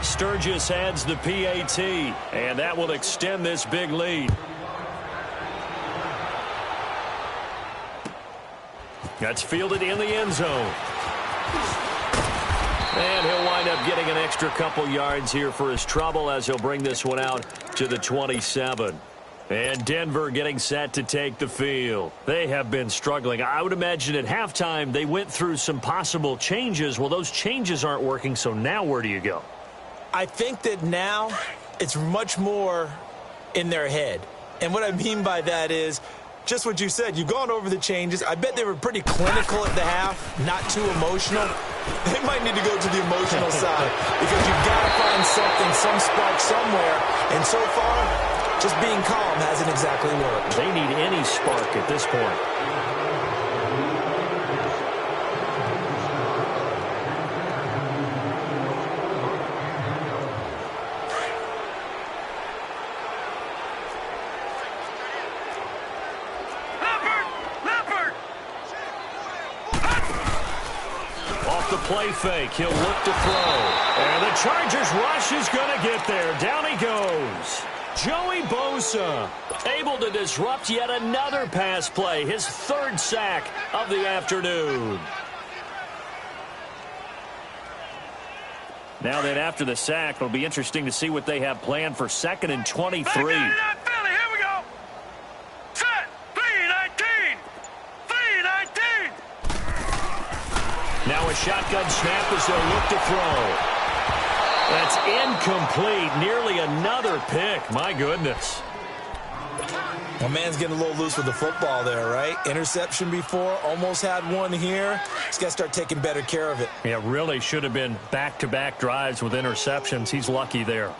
Sturgis adds the PAT, and that will extend this big lead. That's fielded in the end zone. And he'll wind up getting an extra couple yards here for his trouble as he'll bring this one out to the 27. And Denver getting set to take the field. They have been struggling. I would imagine at halftime they went through some possible changes. Well, those changes aren't working, so now where do you go? I think that now it's much more in their head. And what I mean by that is just what you said. You've gone over the changes. I bet they were pretty clinical at the half, not too emotional. They might need to go to the emotional side because you've got to find something, some spark somewhere. And so far, just being calm hasn't exactly worked. They need any spark at this point. Play fake. He'll look to throw. And the Chargers rush is going to get there. Down he goes. Joey Bosa able to disrupt yet another pass play. His 3rd sack of the afternoon. Now that after the sack, it'll be interesting to see what they have planned for 2nd and 23. Now a shotgun snap as they'll look to throw. That's incomplete. Nearly another pick. My goodness. My man's getting a little loose with the football there, right? Interception before, almost had one here. He's got to start taking better care of it. Yeah, really should have been back-to-back drives with interceptions. He's lucky there.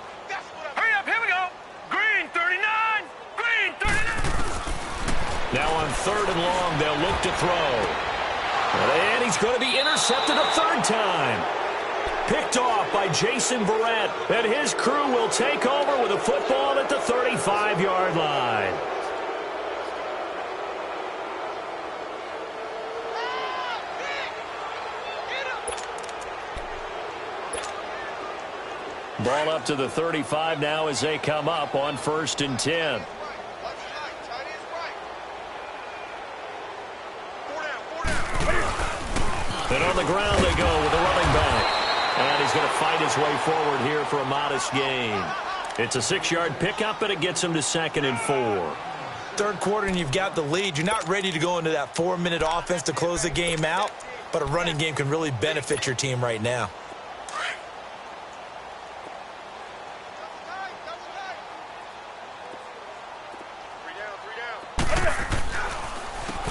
Hurry up, here we go. Green 39. Green 39. Now on 3rd and long, they'll look to throw. And he's going to be intercepted a third time. Picked off by Jason Verrett. And his crew will take over with a football at the 35-yard line. Ball up to the 35 now as they come up on 1st and 10. And on the ground they go with the running back. And he's going to fight his way forward here for a modest gain. It's a 6-yard pickup, and it gets him to 2nd and 4. Third quarter, and you've got the lead. You're not ready to go into that 4-minute offense to close the game out, but a running game can really benefit your team right now.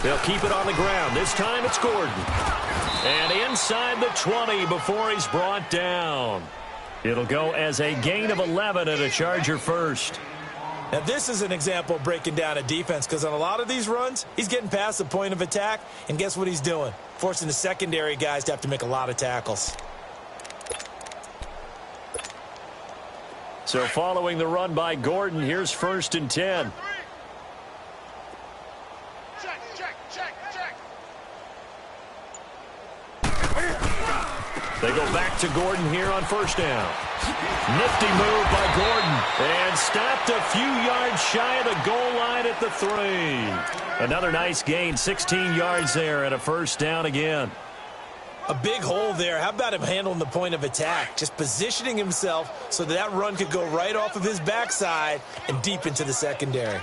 They'll keep it on the ground. This time it's Gordon. And inside the 20 before he's brought down. It'll go as a gain of 11 and a Charger first. Now, this is an example of breaking down a defense, because on a lot of these runs, he's getting past the point of attack, and guess what he's doing? Forcing the secondary guys to have to make a lot of tackles. So following the run by Gordon, here's 1st and 10. They go back to Gordon here on 1st down. Nifty move by Gordon. And stopped a few yards shy of the goal line at the 3. Another nice gain, 16 yards there and a 1st down again. A big hole there. How about him handling the point of attack? Just positioning himself so that run could go right off of his backside and deep into the secondary.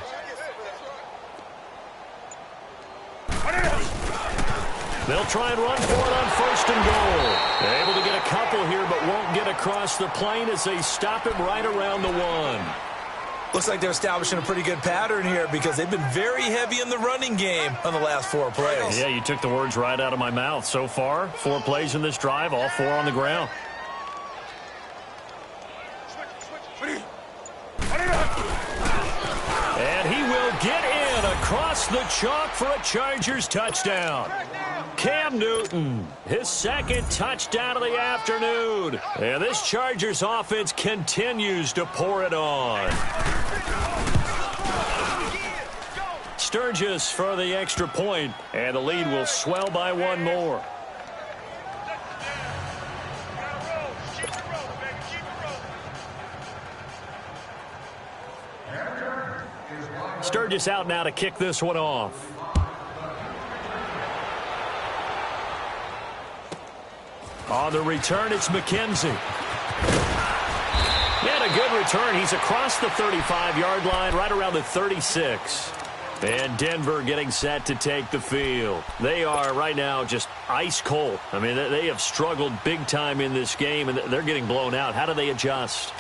They'll try and run for it on 1st and goal. They're able to get a couple here, but won't get across the plane as they stop him right around the 1. Looks like they're establishing a pretty good pattern here, because they've been very heavy in the running game on the last 4 plays. Yeah, you took the words right out of my mouth. So far, 4 plays in this drive, all 4 on the ground. And he will get in across the chalk for a Chargers touchdown. Cam Newton, his 2nd touchdown of the afternoon. And this Chargers offense continues to pour it on. Sturgis for the extra point, and the lead will swell by 1 more. Sturgis out now to kick this one off. On the return, it's McKenzie. And a good return. He's across the 35-yard line, right around the 36. And Denver getting set to take the field. They are right now just ice cold. I mean, they have struggled big time in this game, and they're getting blown out. How do they adjust?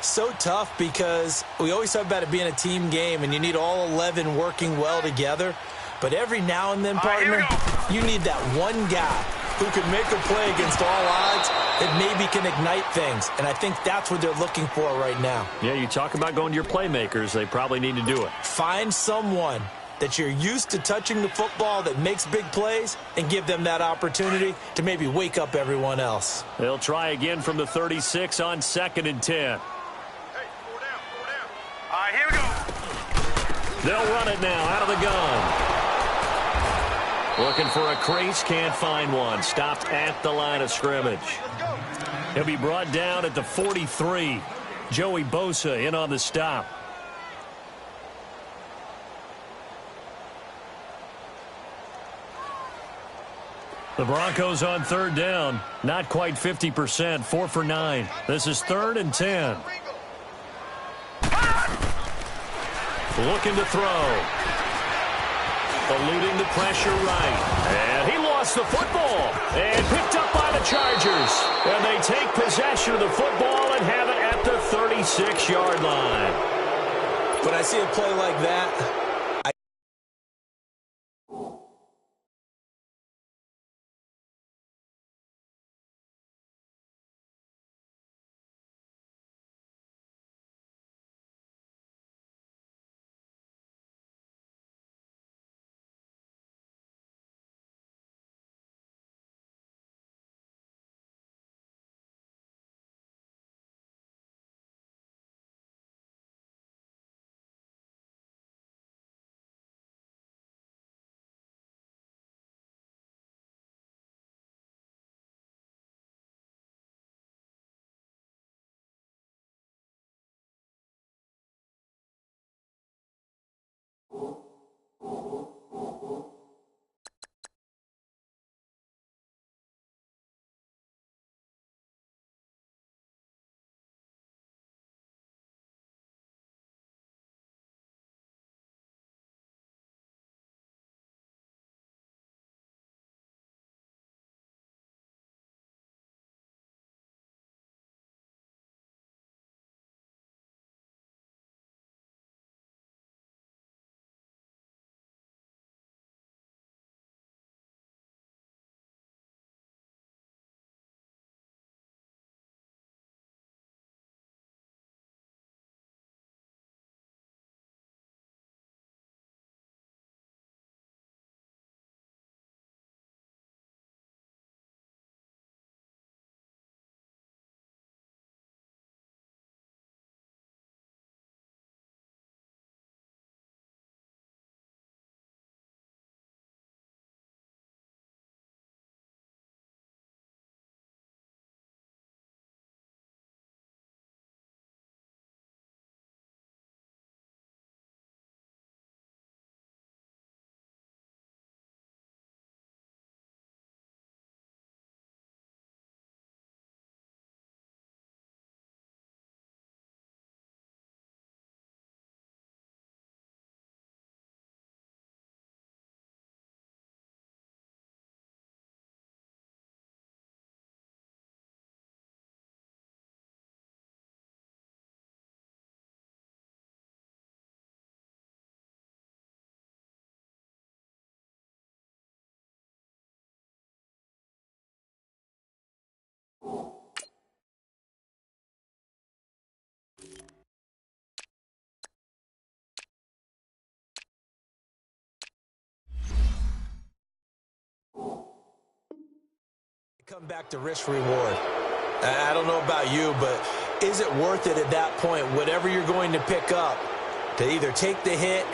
So tough, because we always talk about it being a team game, and you need all 11 working well together. But every now and then, partner, you need that one guy who can make a play against all odds that maybe can ignite things. And I think that's what they're looking for right now. Yeah, you talk about going to your playmakers. They probably need to do it. Find someone that you're used to touching the football that makes big plays and give them that opportunity to maybe wake up everyone else. They'll try again from the 36 on 2nd and 10. All right, here we go. They'll run it now out of the gun. Looking for a crease, can't find one. Stopped at the line of scrimmage. He'll be brought down at the 43. Joey Bosa in on the stop. The Broncos on 3rd down. Not quite 50%. 4 for 9. This is 3rd and 10. Looking to throw. Eluding the pressure right. And he lost the football. And picked up by the Chargers. And they take possession of the football and have it at the 36-yard line. When I see a play like that, Come back to risk reward. I don't know about you, but is it worth it at that point, whatever you're going to pick up, to either take the hit,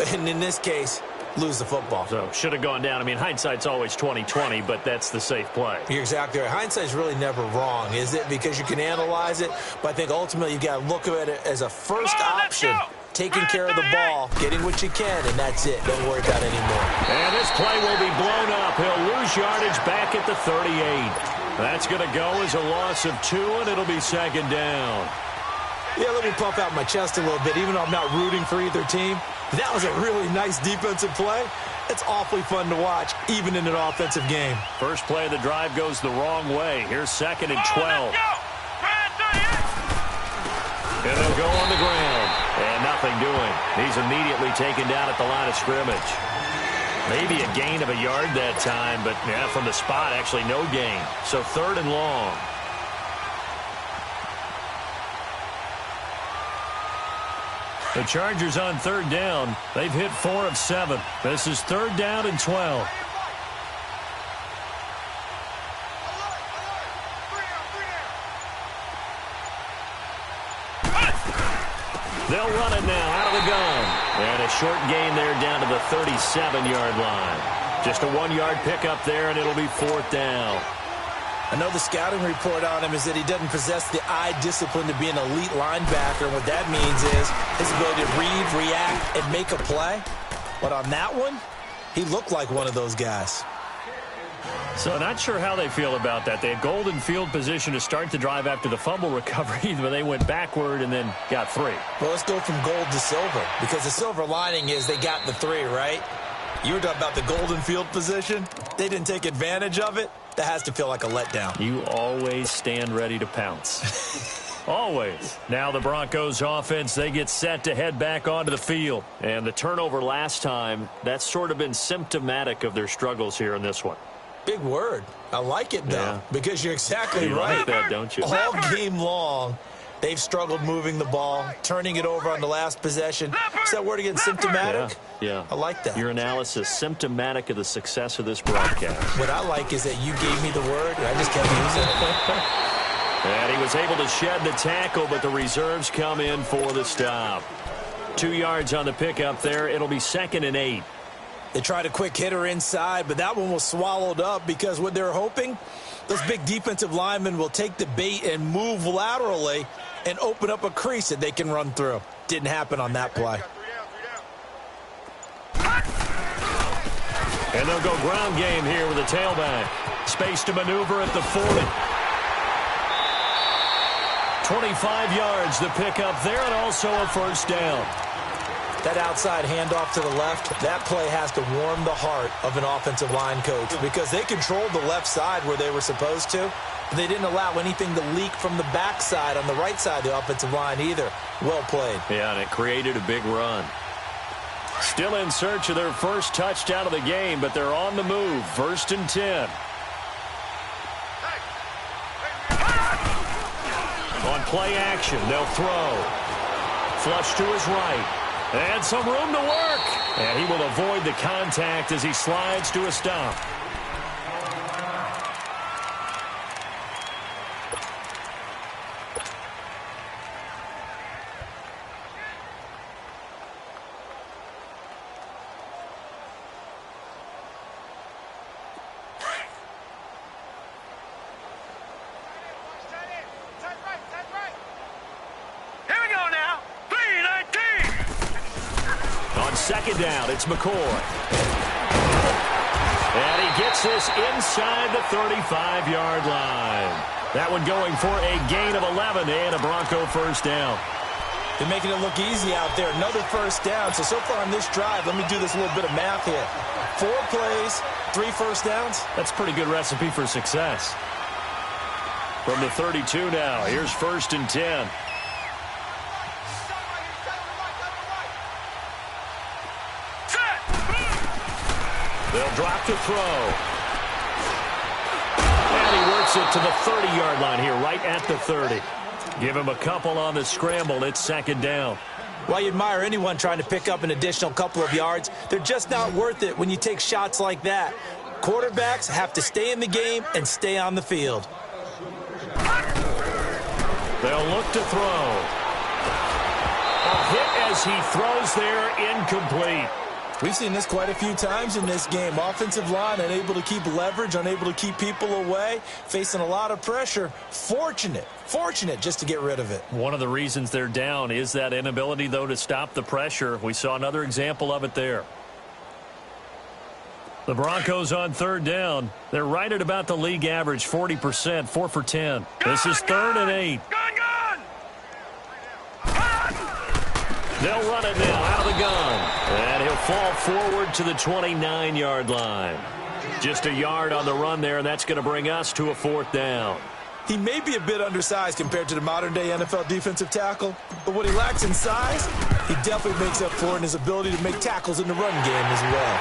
and in this case, lose the football? So should have gone down. I mean, hindsight's always 20/20, but that's the safe play. You're exactly right. Hindsight's really never wrong, is it? Because you can analyze it, but I think ultimately you got to look at it as a first option. Taking care of the ball, getting what you can, and that's it. Don't worry about it anymore. And this play will be blown up. He'll lose yardage back at the 38. That's going to go as a loss of 2, and it'll be second down. Yeah, let me puff out my chest a little bit, even though I'm not rooting for either team. That was a really nice defensive play. It's awfully fun to watch, even in an offensive game. First play of the drive goes the wrong way. Here's second and 12. And they'll go on the ground. And nothing doing. He's immediately taken down at the line of scrimmage. Maybe a gain of a yard that time, but yeah, from the spot, actually no gain. So third and long. The Chargers on third down. They've hit 4 of 7. This is third down and 12. They'll run it now out of the gun. And a short gain there down to the 37-yard line. Just a 1-yard pickup there, and it'll be fourth down. I know the scouting report on him is that he doesn't possess the eye discipline to be an elite linebacker. And what that means is his ability to read, react, and make a play. But on that one, he looked like one of those guys. So not sure how they feel about that. They had golden field position to start the drive after the fumble recovery, but they went backward and then got 3. Well, let's go from gold to silver, because the silver lining is they got the 3, right? You were talking about the golden field position. They didn't take advantage of it. That has to feel like a letdown. You always stand ready to pounce. Always. Now the Broncos offense, they get set to head back onto the field. And the turnover last time, that's sort of been symptomatic of their struggles here in this one. Big word. I like it, though, because you're exactly right. Like that, don't you? All game long, they've struggled moving the ball, turning it over on the last possession. Is that word again, symptomatic? Yeah. I like that. Your analysis, symptomatic of the success of this broadcast. What I like is that you gave me the word, and I just kept using it. And he was able to shed the tackle, but the reserves come in for the stop. 2 yards on the pickup there. It'll be second and 8. They tried a quick hitter inside, but that one was swallowed up because what they're hoping, those big defensive linemen will take the bait and move laterally and open up a crease that they can run through. Didn't happen on that play. And they'll go ground game here with a tailback. Space to maneuver at the 40. 25 yards to pick up there, and also a first down. That outside handoff to the left, that play has to warm the heart of an offensive line coach because they controlled the left side where they were supposed to. But they didn't allow anything to leak from the backside on the right side of the offensive line either. Well played. Yeah, and it created a big run. Still in search of their first touchdown of the game, but they're on the move. 1st and 10. On play action, they'll throw. Flush to his right. And some room to work. And he will avoid the contact as he slides to a stop. Second down, it's McCoy. And he gets this inside the 35-yard line. That one going for a gain of 11 and a Bronco first down. They're making it look easy out there. Another first down. So far on this drive, let me do this little bit of math here. 4 plays, 3 first downs. That's a pretty good recipe for success. From the 32 now, here's 1st and 10. They'll drop to throw. And he works it to the 30-yard line here, right at the 30. Give him a couple on the scramble. It's 2nd down. Well, you admire anyone trying to pick up an additional couple of yards. They're just not worth it when you take shots like that. Quarterbacks have to stay in the game and stay on the field. They'll look to throw. A hit as he throws there, incomplete. We've seen this quite a few times in this game. Offensive line unable to keep leverage, unable to keep people away, facing a lot of pressure. Fortunate just to get rid of it. One of the reasons they're down is that inability, though, to stop the pressure. We saw another example of it there. The Broncos on 3rd down. They're right at about the league average, 40%, 4 for 10. This is 3rd and 8. They'll run it now out of the gun. And he'll fall forward to the 29-yard line. Just a yard on the run there, and that's going to bring us to a 4th down. He may be a bit undersized compared to the modern-day NFL defensive tackle, but what he lacks in size, he definitely makes up for in his ability to make tackles in the run game as well.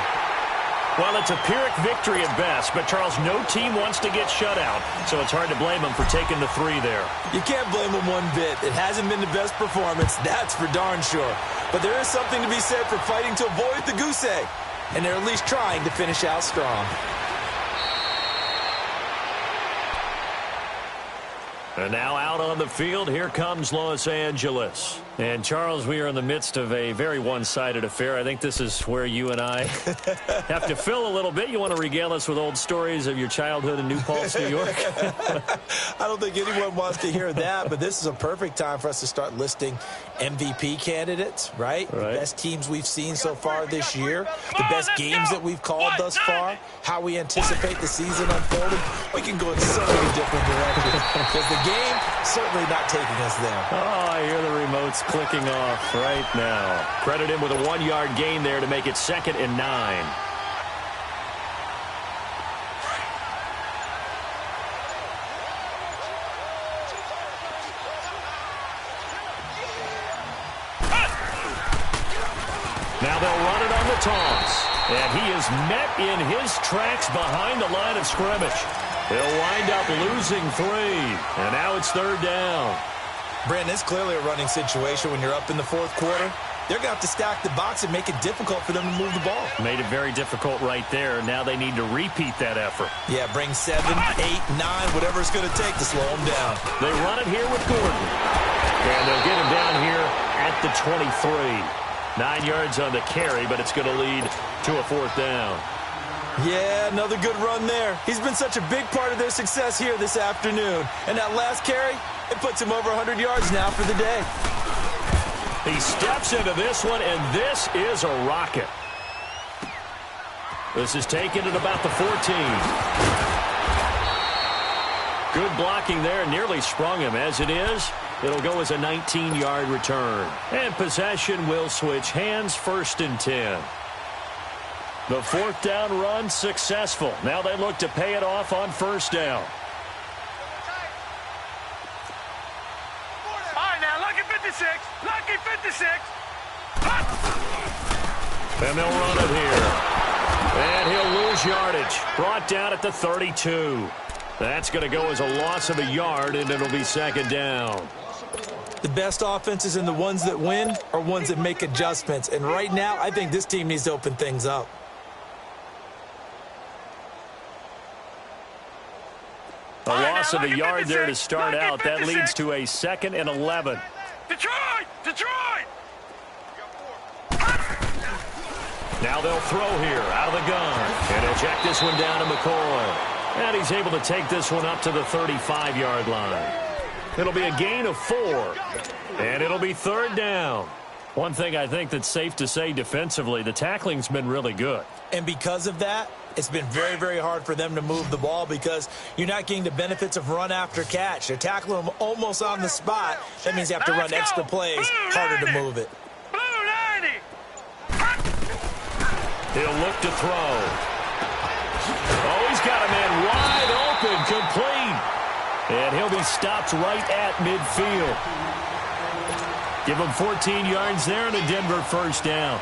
Well, it's a Pyrrhic victory at best, but, Charles, no team wants to get shut out, so it's hard to blame him for taking the 3 there. You can't blame him one bit. It hasn't been the best performance, that's for darn sure. But there is something to be said for fighting to avoid the goose egg, and they're at least trying to finish out strong. And now out on the field, here comes Los Angeles. And, Charles, we are in the midst of a very one-sided affair. I think this is where you and I have to fill a little bit. You want to regale us with old stories of your childhood in New Paltz, New York? I don't think anyone wants to hear that, but this is a perfect time for us to start listing MVP candidates, right? The best teams we've seen so far this year, the best games that we've called thus far, how we anticipate the season unfolding. We can go in so many different directions because the game certainly not taking us there. Oh, I hear the remotes clicking off right now. Credit him with a 1-yard gain there to make it 2nd and 9. Now they'll run it on the toss. And he is met in his tracks behind the line of scrimmage. They'll wind up losing 3. And now it's 3rd down. Brandon, it's clearly a running situation when you're up in the 4th quarter. They're going to have to stack the box and make it difficult for them to move the ball. Made it very difficult right there. Now they need to repeat that effort. Yeah, bring 7, 8, 9, whatever it's going to take to slow them down. They run it here with Gordon. And they'll get him down here at the 23. 9 yards on the carry, but it's going to lead to a 4th down. Yeah, another good run there. He's been such a big part of their success here this afternoon. And that last carry, it puts him over 100 yards now for the day. He steps into this one, and this is a rocket. This is taken at about the 14. Good blocking there. Nearly sprung him. As it is, it'll go as a 19-yard return. And possession will switch hands, 1st and 10. The 4th down run successful. Now they look to pay it off on 1st down. All right, now, lucky 56. Lucky 56. And they'll run it here. And he'll lose yardage. Brought down at the 32. That's going to go as a loss of a yard, and it'll be 2nd down. The best offenses and the ones that win are ones that make adjustments. And right now, I think this team needs to open things up. A loss of a yard there to start out. That leads to a 2nd and 11. Detroit! Detroit! Now they'll throw here out of the gun. And he'll check this one down to McCoy. And he's able to take this one up to the 35-yard line. It'll be a gain of 4. And it'll be 3rd down. One thing I think that's safe to say defensively, the tackling's been really good. And because of that, it's been very, very hard for them to move the ball because you're not getting the benefits of run after catch. They're tackling them almost on the spot. That means you have to run extra plays, harder to move it. He'll look to throw. Oh, he's got a man wide open, complete. And he'll be stopped right at midfield. Give him 14 yards there and a Denver 1st down.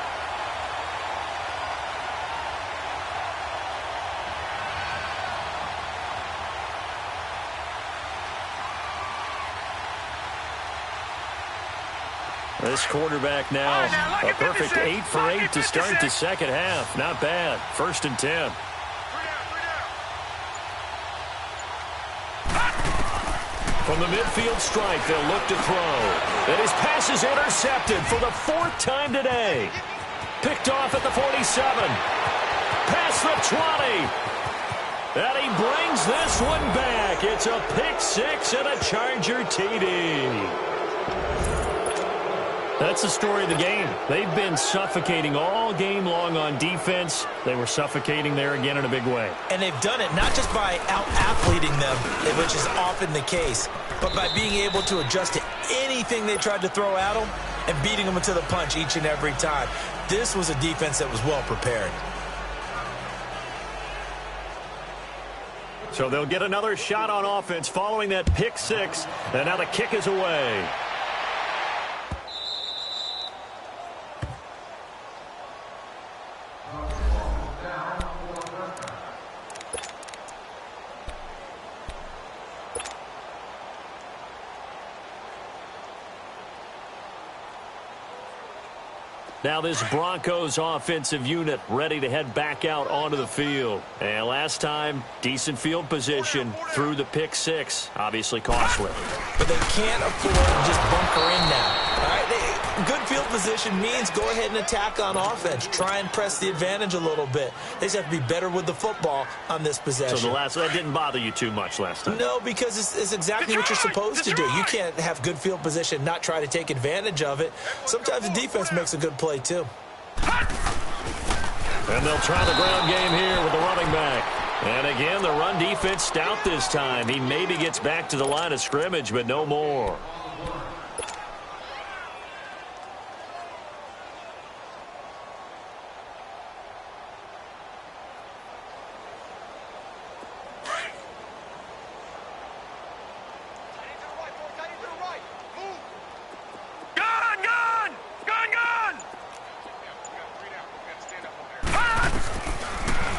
This quarterback now, a perfect 8 for 8 to start the 2nd half. Not bad. 1st and 10. From the midfield stripe, they'll look to throw. And his pass is intercepted for the 4th time today. Picked off at the 47. Past the 20. And he brings this one back. It's a pick 6 and a Charger TD. That's the story of the game. They've been suffocating all game long on defense. They were suffocating there again in a big way. And they've done it not just by out-athleting them, which is often the case, but by being able to adjust to anything they tried to throw at them and beating them into the punch each and every time. This was a defense that was well prepared. So they'll get another shot on offense following that pick 6. And now the kick is away. Now this Broncos offensive unit ready to head back out onto the field. And last time, decent field position through the pick 6. Obviously costly. But they can't afford to just bunker in now. All right? Good field position means go ahead and attack on offense. Try and press the advantage a little bit. They just have to be better with the football on this possession. So that didn't bother you too much last time? No, because it's exactly what you're supposed to do. You can't have good field position and not try to take advantage of it. Sometimes the defense makes a good play too. And they'll try the ground game here with the running back. And again, the run defense stout this time. He maybe gets back to the line of scrimmage, but no more.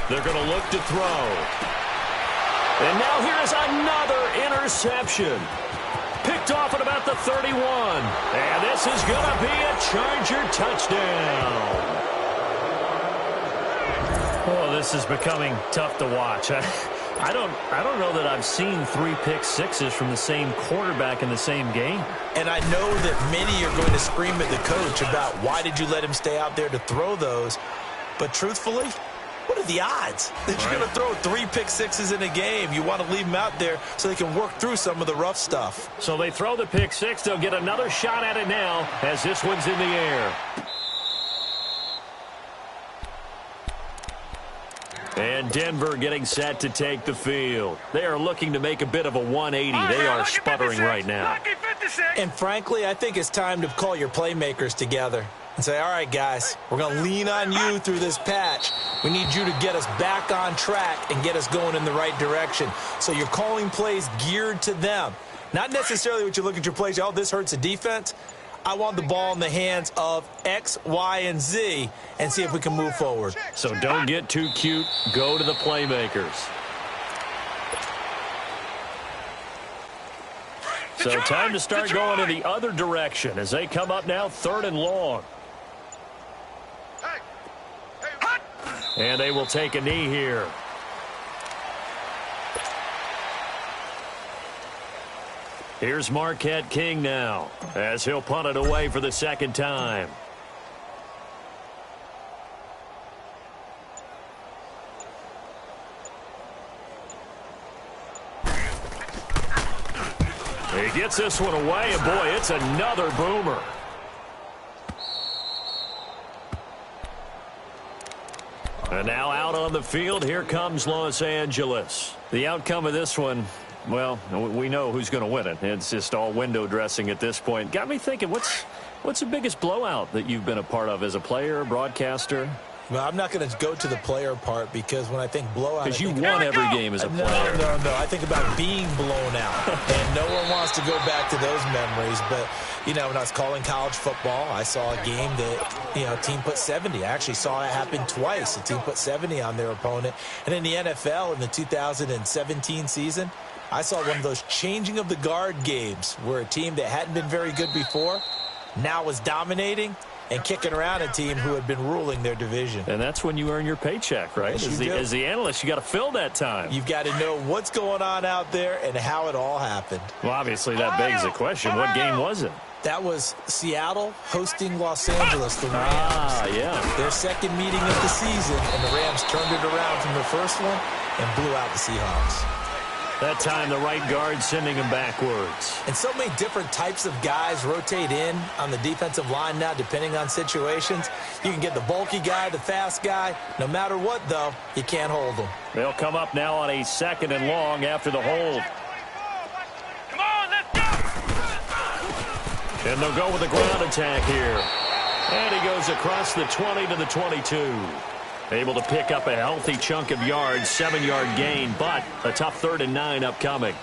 They're going to look to throw. And now here's another interception. Picked off at about the 31. And this is going to be a Charger touchdown. Oh, this is becoming tough to watch. I don't know that I've seen 3 pick 6s from the same quarterback in the same game. And I know that many are going to scream at the coach about why did you let him stay out there to throw those. But truthfully, what are the odds that you're going to throw 3 pick 6s in a game? You want to leave them out there so they can work through some of the rough stuff. So they throw the pick 6. They'll get another shot at it now as this one's in the air. And Denver getting set to take the field. They are looking to make a bit of a 180. They are sputtering right now. And frankly, I think it's time to call your playmakers together and say, all right, guys, we're going to lean on you through this patch. We need you to get us back on track and get us going in the right direction. So you're calling plays geared to them. Not necessarily what you look at your plays, oh, this hurts the defense. I want the ball in the hands of X, Y, and Z and see if we can move forward. So don't get too cute. Go to the playmakers. So time to start going in the other direction as they come up now 3rd and long. And they will take a knee here. Here's Marquette King now as he'll punt it away for the second time. He gets this one away, and boy, it's another boomer. And now out on the field, here comes Los Angeles. The outcome of this one, well, we know who's going to win it. It's just all window dressing at this point. Got me thinking, what's the biggest blowout that you've been a part of as a player, broadcaster? Well, I'm not going to go to the player part because when I think blowout... Because you won every game as a player. No. I think about being blown out. And no one wants to go back to those memories. But, you know, when I was calling college football, I saw a game that, you know, a team put 70. I actually saw it happen twice. A team put 70 on their opponent. And in the NFL in the 2017 season, I saw one of those changing of the guard games where a team that hadn't been very good before now was dominating and kicking around a team who had been ruling their division. And that's when you earn your paycheck, right? Yes, as the analyst, you got to fill that time. You've got to know what's going on out there and how it all happened. Well, obviously, that begs the question, what game was it? That was Seattle hosting Los Angeles, the Rams. Ah, yeah. Their second meeting of the season, and the Rams turned it around from the first one and blew out the Seahawks. That time, the right guard sending him backwards. And so many different types of guys rotate in on the defensive line now, depending on situations. You can get the bulky guy, the fast guy. No matter what, though, you can't hold them. They'll come up now on a 2nd and long after the hold. Come on, let's go! And they'll go with a ground attack here. And he goes across the 20 to the 22. Able to pick up a healthy chunk of yards, 7-yard gain, but a tough 3rd and 9 upcoming.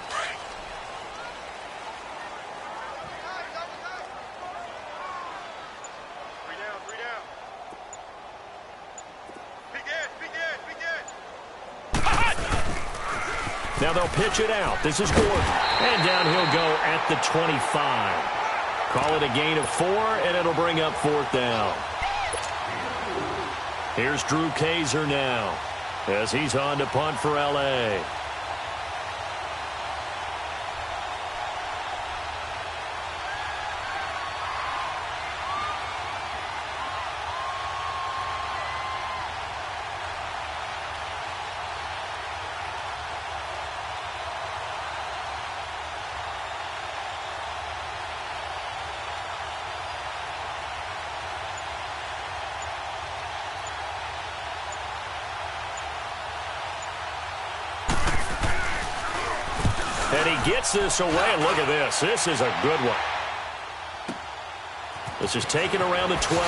Three down. Now they'll pitch it out. This is Gordon. And down he'll go at the 25. Call it a gain of 4, and it'll bring up 4th down. Here's Drew Kaiser now as he's on to punt for L.A. And he gets this away, and look at this. This is a good one. This is taken around the 12.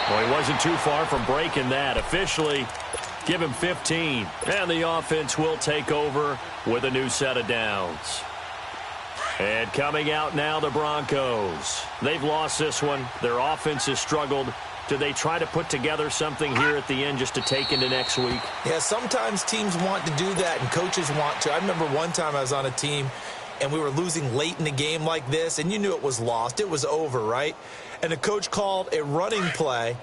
Well, he wasn't too far from breaking that. Officially, give him 15. And the offense will take over with a new set of downs. And coming out now, the Broncos. They've lost this one. Their offense has struggled. Do they try to put together something here at the end just to take into next week? Yeah, sometimes teams want to do that, and coaches want to. I remember one time I was on a team, and we were losing late in the game like this, and you knew it was lost. It was over, right? And the coach called a running play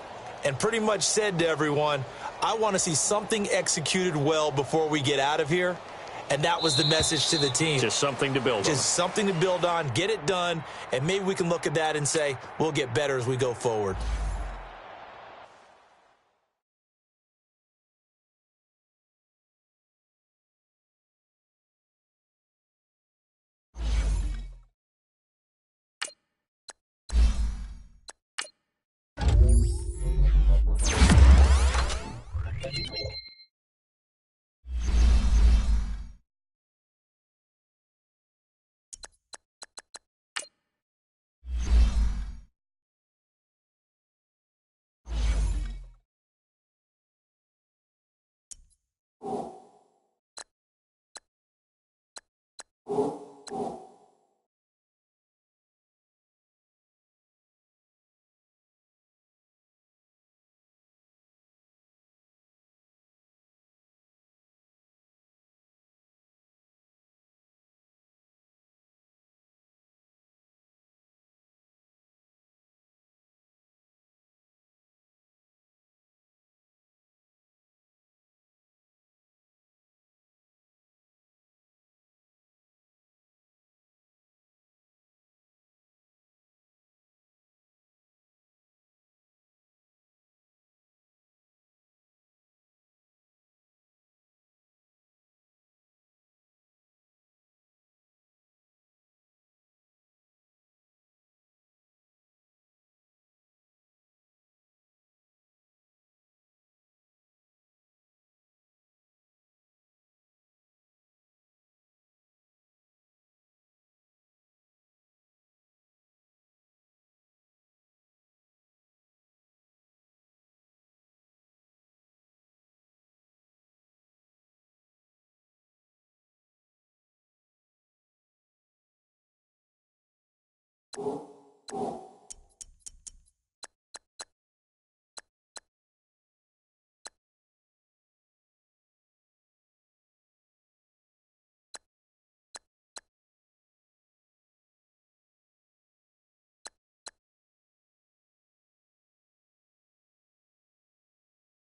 and pretty much said to everyone, I want to see something executed well before we get out of here. And that was the message to the team. Just something to build on. Just something to build on, get it done, and maybe we can look at that and say, we'll get better as we go forward. you